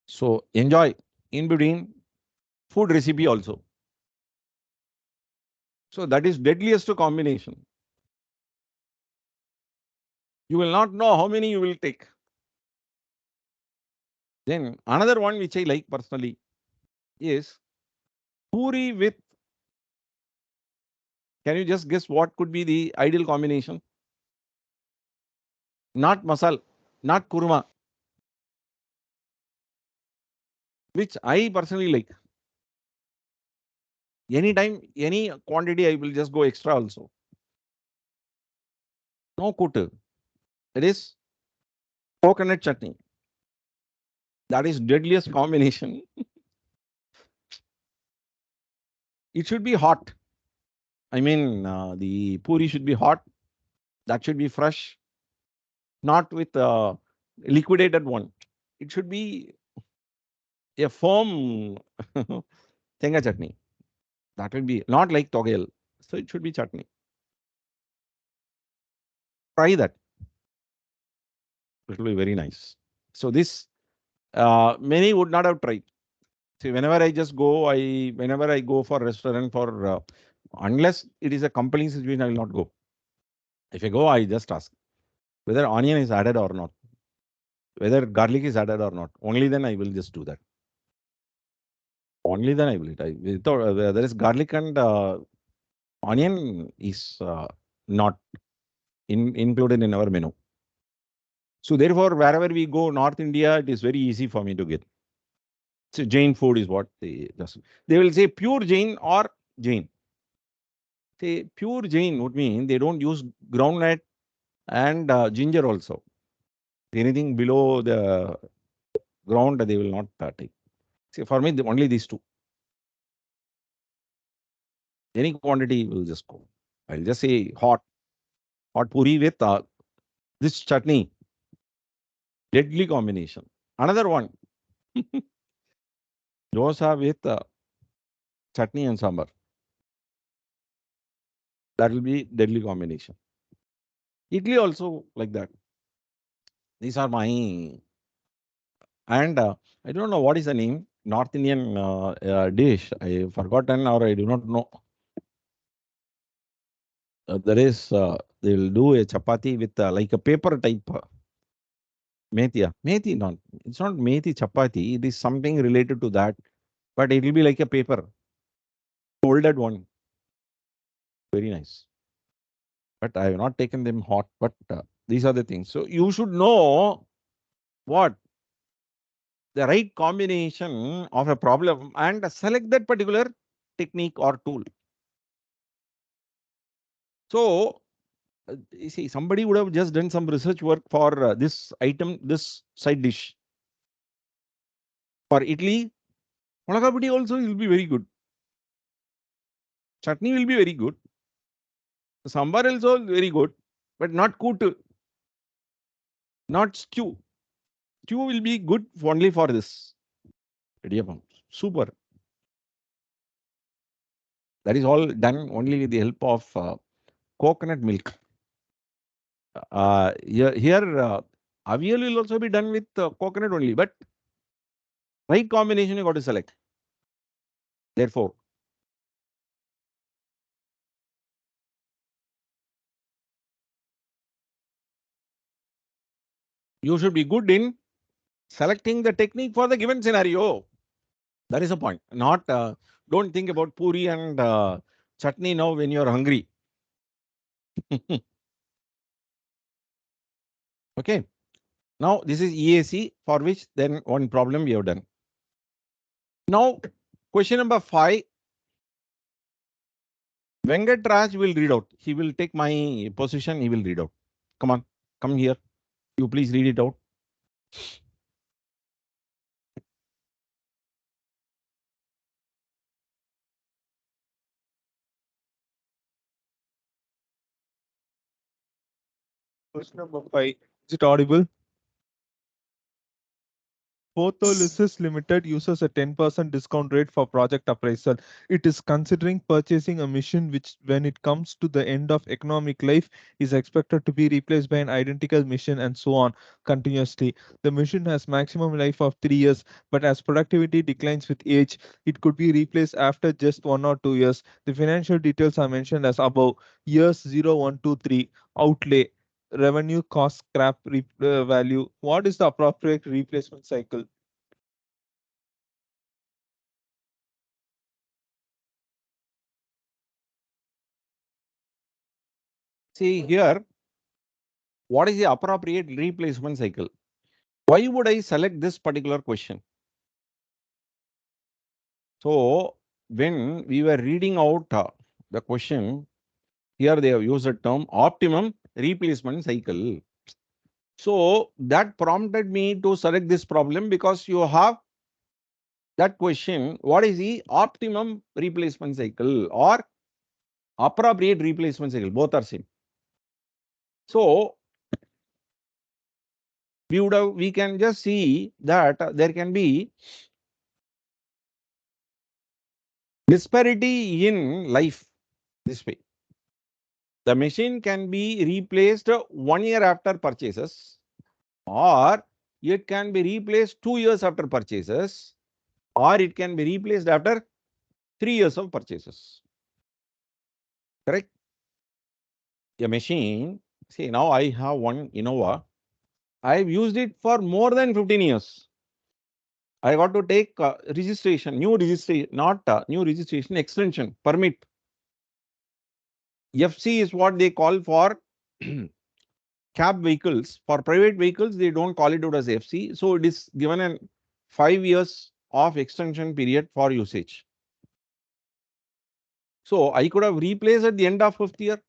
[SPEAKER 1] So enjoy in between food recipe also. So that is deadliest combination. You will not know how many you will take. Then another one which I like personally is puri with. Can you just guess what could be the ideal combination? Not masal, not kurma, which I personally like. Anytime, any quantity, I will just go extra also. No kuttu. It is coconut chutney. That is deadliest combination. It should be hot. I mean, the puri should be hot. That should be fresh, not with liquidated one. It should be a firm tenga chutney. That will be not like togel. So it should be chutney. Try that. It will be very nice. So this many would not have tried. See, whenever I go for restaurant for unless it is a compelling situation, I will not go. If I go, I just ask whether onion is added or not, whether garlic is added or not. Only then I will just do that. Only then I will eat. Without, there is garlic and onion is not included in our menu. So therefore, wherever we go, North India, it is very easy for me to get. So Jain food is what they just. They will say pure Jain or Jain. Say pure Jain would mean they don't use groundnut and ginger also. Anything below the ground, they will not take. See, for me, only these two. Any quantity will just go. I'll just say hot puri with this chutney. Deadly combination. Another one, dosa with chutney and sambar. That will be deadly combination. Idli also like that. These are my and I don't know what is the name. North Indian dish. I forgotten or I do not know. There is they will do a chapati with like a paper type methi. Methi not. It's not methi chapati. It is something related to that, but it will be like a paper folded one. Very nice. But I have not taken them hot. But these are the things. So you should know what the right combination of a problem and select that particular technique or tool. So, you see, somebody would have just done some research work for this item, this side dish. For idli, mulakapudi also will be very good. Chutney will be very good. Sambar also very good, but not kootu, not stew. Stew will be good only for this. Idiyappam. Super. That is all done only with the help of coconut milk. Here, avial will also be done with coconut only, but right combination you got to select. Therefore, you should be good in selecting the technique for the given scenario. That is the point. Not don't think about puri and chutney now when you are hungry. Okay. Now this is EAC for which then one problem we have done. Now question number 5. Venkat Raj will read out. He will take my position. He will read out. Come on, come here. You please read it out.
[SPEAKER 3] Question number 5. Is it audible? Photolysis Limited uses a 10% discount rate for project appraisal. It is considering purchasing a machine which, when it comes to the end of economic life, is expected to be replaced by an identical machine and so on continuously. The machine has maximum life of 3 years, but as productivity declines with age, it could be replaced after just 1 or 2 years. The financial details are mentioned as above. Years 0, 1, 2, 3. Outlay. Revenue, cost, scrap value. What is the appropriate replacement cycle?
[SPEAKER 1] See here, what is the appropriate replacement cycle? Why would I select this particular question? So when we were reading out the question, here they have used the term optimum replacement cycle. So that prompted me to select this problem because you have that question, what is the optimum replacement cycle or appropriate replacement cycle? Both are same. So we can just see that there can be disparity in life this way. The machine can be replaced 1 year after purchases, or it can be replaced 2 years after purchases, or it can be replaced after 3 years of purchases. Correct? A machine, see now I have one Innova. I've used it for more than 15 years. I got to take registration, new registration, not new registration, extension, permit. FC is what they call for cab vehicles. For private vehicles, they don't call it out as FC. So it is given an 5 years of extension period for usage. So I could have replaced at the end of 5th year.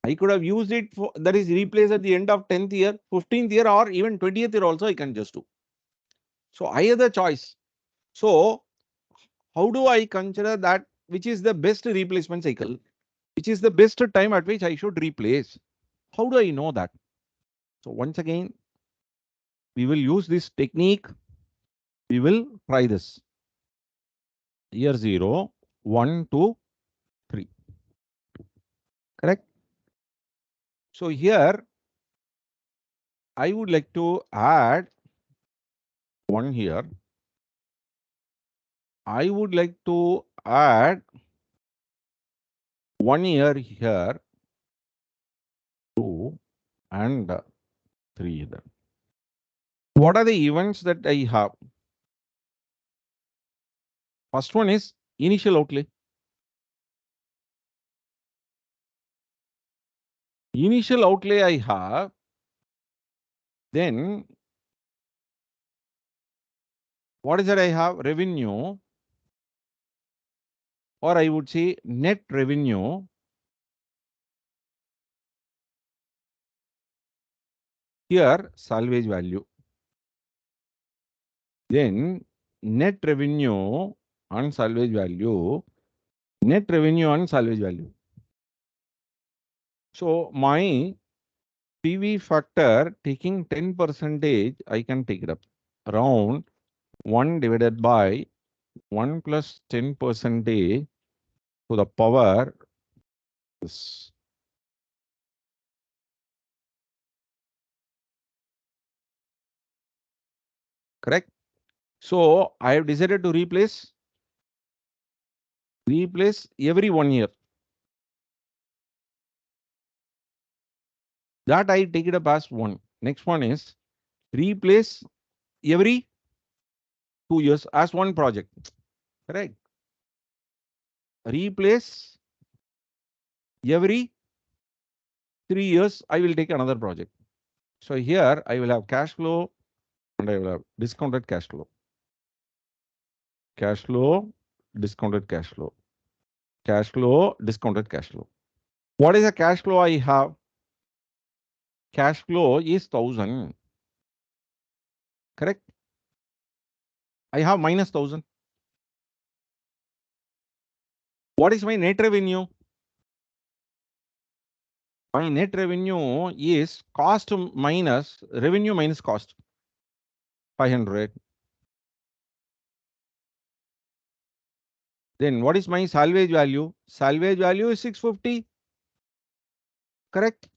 [SPEAKER 1] I could have used it for that is replaced at the end of 10th year, 15th year, or even 20th year also I can just do. So I have the choice. So how do I consider that which is the best replacement cycle? Which is the best time at which I should replace? How do I know that? So once again, we will use this technique. We will try this. Year 0, 1, 2, 3. Correct? So here, I would like to add one here. I would like to add 1 year here, 2 and 3 there. What are the events that I have? First one is initial outlay. Initial outlay I have, then What is that I have? Revenue, or I would say net revenue here, salvage value. Then net revenue on salvage value, net revenue on salvage value. So my PV factor taking 10 percentage, I can take it up around 1 divided by 1 plus 10 percentage to the power this. Correct? So I have decided to replace every 1 year. That I take it up as 1. Next one is replace every 2 years as one project. Correct? Replace every 3 years, I will take another project. So here I will have cash flow and I will have discounted cash flow. Cash flow, discounted cash flow. Cash flow, discounted cash flow. What is the cash flow I have? Cash flow is 1000. Correct? I have minus 1000. What is my net revenue? My net revenue is cost minus revenue minus cost. 500. Then what is my salvage value? Salvage value is 650. Correct?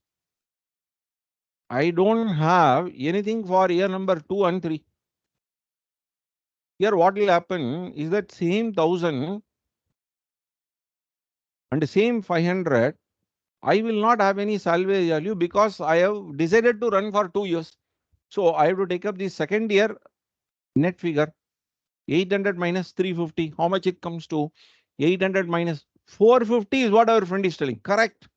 [SPEAKER 1] I don't have anything for year number 2 and 3. Here what will happen is that same 1000 and same 500, I will not have any salvage value because I have decided to run for 2 years. So I have to take up the second year net figure. 800 minus 350. How much it comes to? 800 minus 450 is what our friend is telling. Correct.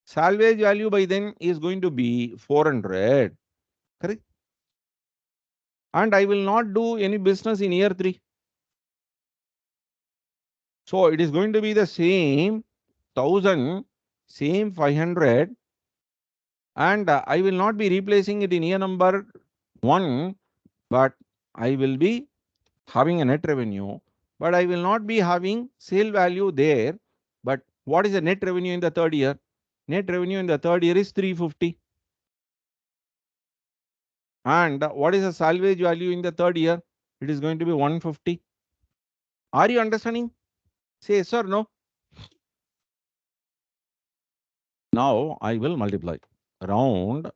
[SPEAKER 1] Salvage value by then is going to be 400. Correct. And I will not do any business in year 3. So it is going to be the same 1000, same 500, and I will not be replacing it in year number 1, but I will be having a net revenue, but I will not be having sale value there. But what is the net revenue in the third year? Net revenue in the third year is 350. And what is the salvage value in the third year? It is going to be 150. Are you understanding? Say yes or no. Now I will multiply around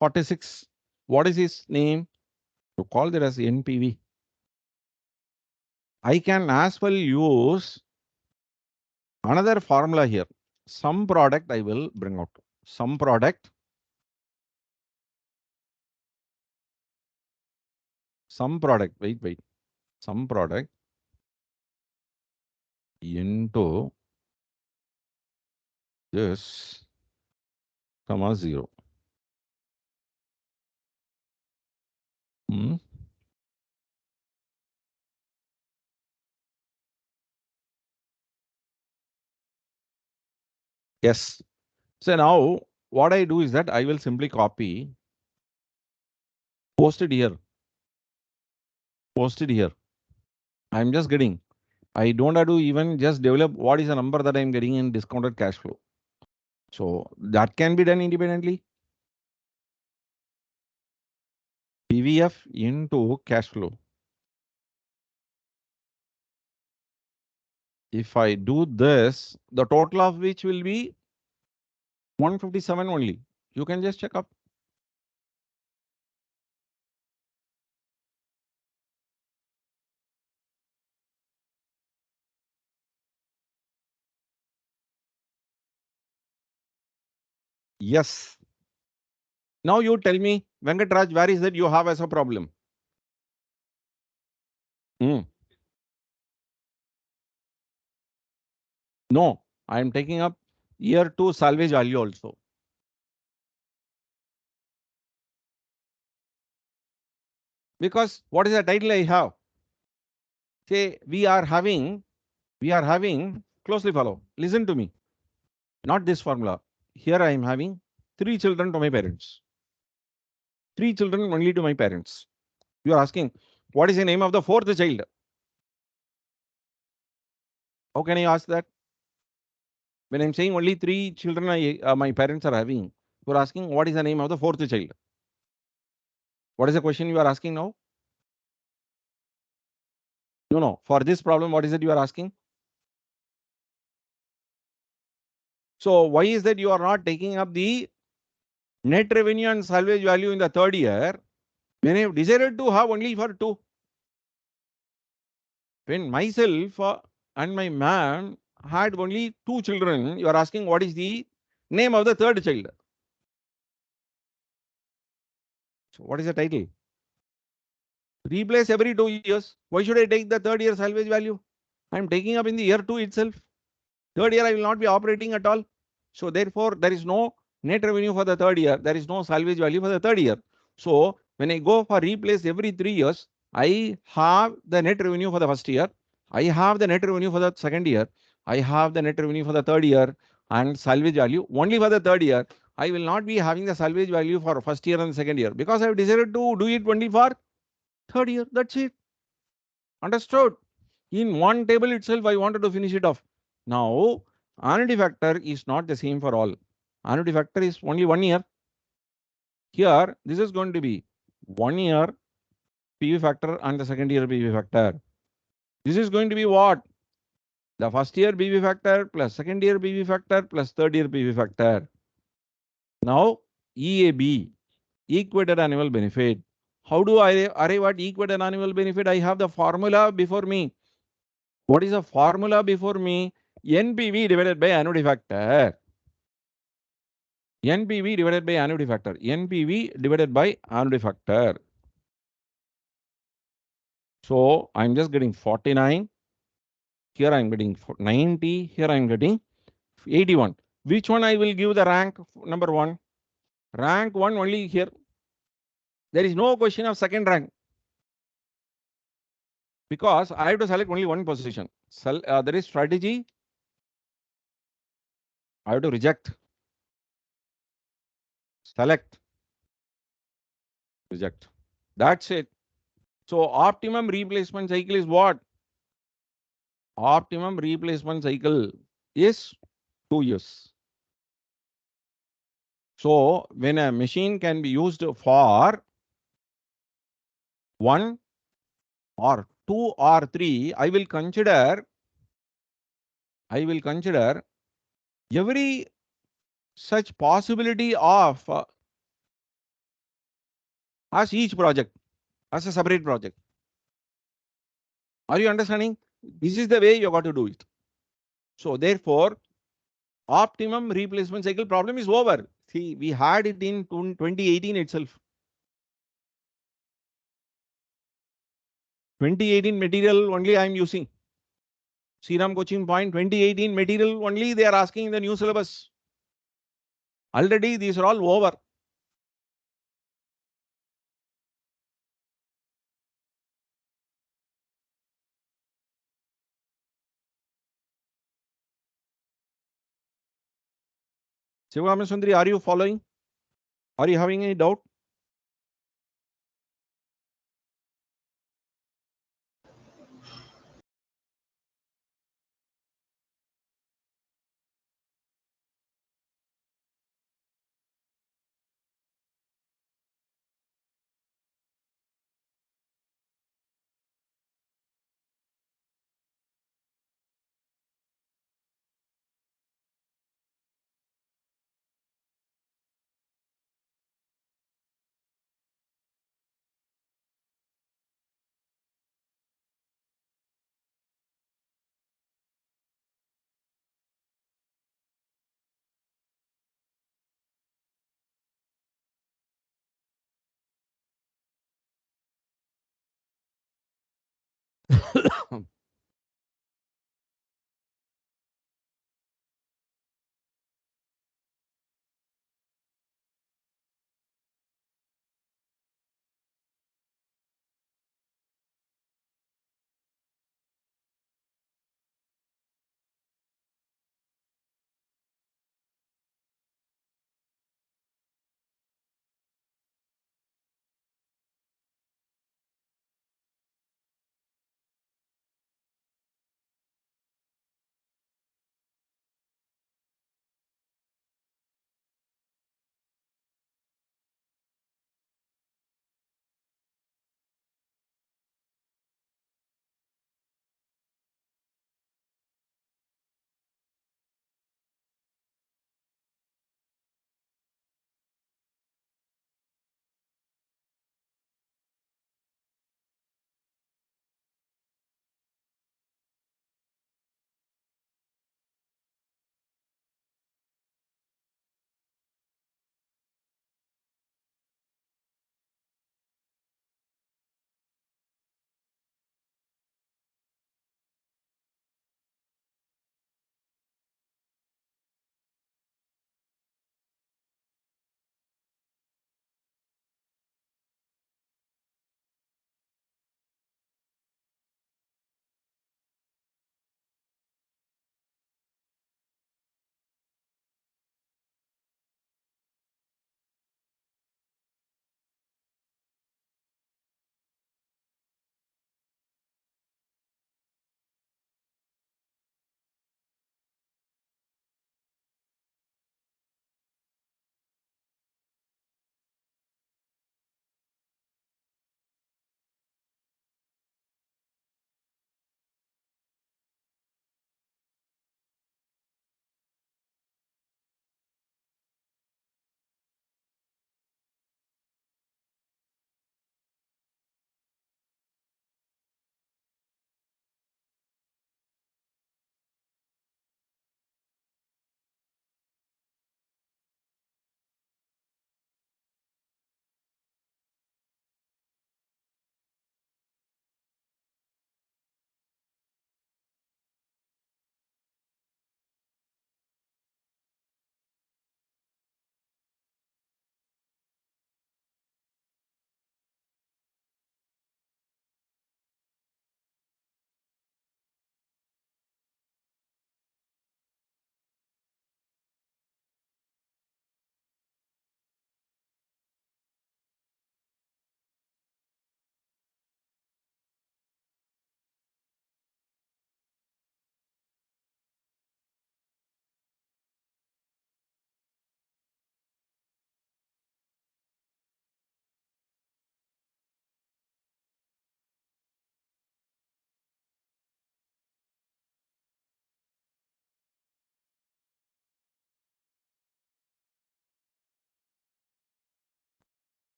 [SPEAKER 1] 46. What is his name? To call that as NPV. I can as well use another formula here. Some product I will bring out. Some product. Wait. Some product into this, comma 0. Hmm. Yes. So now what I do is that I will simply copy, post it here. I'm just getting. I don't have to even just develop what is the number that I'm getting in discounted cash flow. So that can be done independently. PVF into cash flow. If I do this, the total of which will be 157 only. You can just check up. Yes. Now you tell me, Venkatraj, where is that you have as a problem? Hmm. No, I am taking up year 2 salvage value also. Because what is the title I have? Say we are having, closely follow, listen to me, not this formula. Here I am having 3 children to my parents. 3 children only to my parents. You are asking, what is the name of the 4th child? How can I ask that? When I'm saying only 3 children my parents are having, you are asking, what is the name of the 4th child? What is the question you are asking now? No, no. For this problem, what is it you are asking? So why is that you are not taking up the net revenue and salvage value in the 3rd year when I have decided to have only for 2? When myself and my man had only 2 children, you are asking what is the name of the 3rd child? So what is the title? Replace every 2 years. Why should I take the 3rd year salvage value? I am taking up in the year 2 itself. 3rd year I will not be operating at all. So therefore, there is no net revenue for the 3rd year. There is no salvage value for the 3rd year. So when I go for replace every 3 years, I have the net revenue for the 1st year. I have the net revenue for the 2nd year. I have the net revenue for the 3rd year and salvage value only for the 3rd year. I will not be having the salvage value for 1st year and 2nd year because I have decided to do it only for 3rd year. That's it. Understood? In one table itself, I wanted to finish it off. Now, annuity factor is not the same for all. Annuity factor is only 1 year. Here, this is going to be 1 year PV factor and the 2nd year PV factor. This is going to be what? The 1st year PV factor plus 2nd year PV factor plus 3rd year PV factor. Now, EAB, equated annual benefit. How do I arrive at equated annual benefit? I have the formula before me. What is the formula before me? NPV divided by annuity factor. NPV divided by annuity factor. NPV divided by annuity factor. So I'm just getting 49. Here I'm getting 90. Here I'm getting 81. Which one I will give the rank number 1? Rank 1 only here. There is no question of second rank because I have to select only one position. There is strategy. I have to reject, select, reject. That's it. So optimum replacement cycle is what? Optimum replacement cycle is 2 years. So when a machine can be used for 1 or 2 or 3, I will consider every such possibility of as each project as a separate project. Are you understanding? This is the way you got to do it. So therefore, optimum replacement cycle problem is over. See, we had it in 2018 itself. 2018 material only I am using. Sreeram coaching point 2018 material only they are asking in the new syllabus. Already these are all over. Sundari, are you following? Are you having any doubt?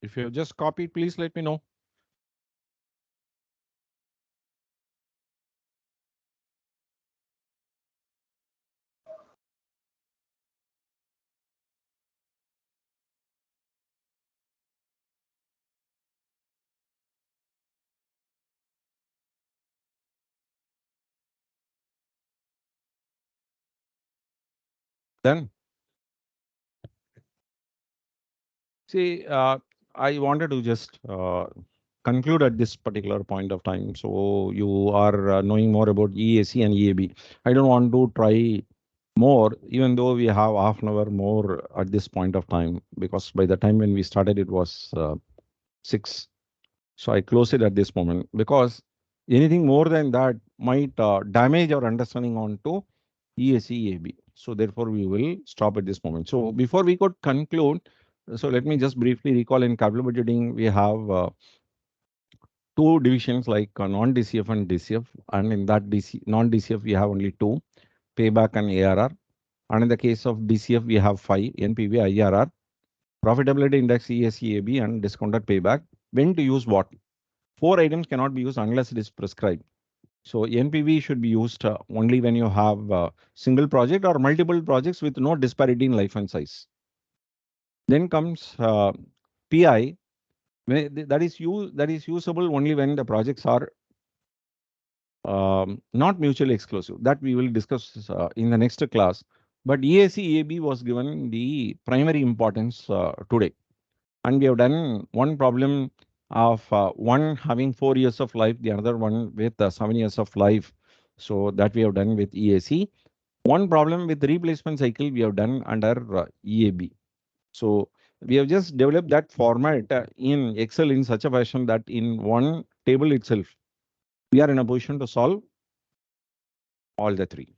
[SPEAKER 1] If you have just copied, please let me know. Then, see, I wanted to just conclude at this particular point of time. So you are knowing more about EAC and EAB. I don't want to try more, even though we have half an hour more at this point of time, because by the time when we started, it was 6. So I close it at this moment because anything more than that might damage our understanding onto EAC, EAB. So therefore, we will stop at this moment. So before we could conclude, so let me just briefly recall in capital budgeting, we have two divisions like non-DCF and DCF. And in that non-DCF, we have only two, payback and ARR. And in the case of DCF, we have five, NPV, IRR, profitability index, EAC, and discounted payback. When to use what? Four items cannot be used unless it is prescribed. So NPV should be used only when you have a single project or multiple projects with no disparity in life and size. Then comes PI, that is usable only when the projects are not mutually exclusive. That we will discuss in the next class. But EAC EAB was given the primary importance today. And we have done one problem of one having 4 years of life, the other one with 7 years of life. So that we have done with EAC. One problem with replacement cycle we have done under EAB. So we have just developed that format in Excel in such a fashion that in one table itself, we are in a position to solve all the three.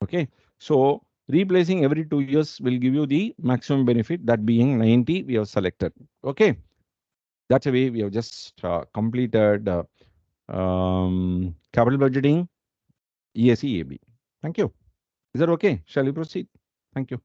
[SPEAKER 1] Okay. So replacing every 2 years will give you the maximum benefit, that being 90 we have selected. Okay. That's a way we have just completed capital budgeting, EAC, EAB. Thank you. Is that okay? Shall we proceed? Thank you.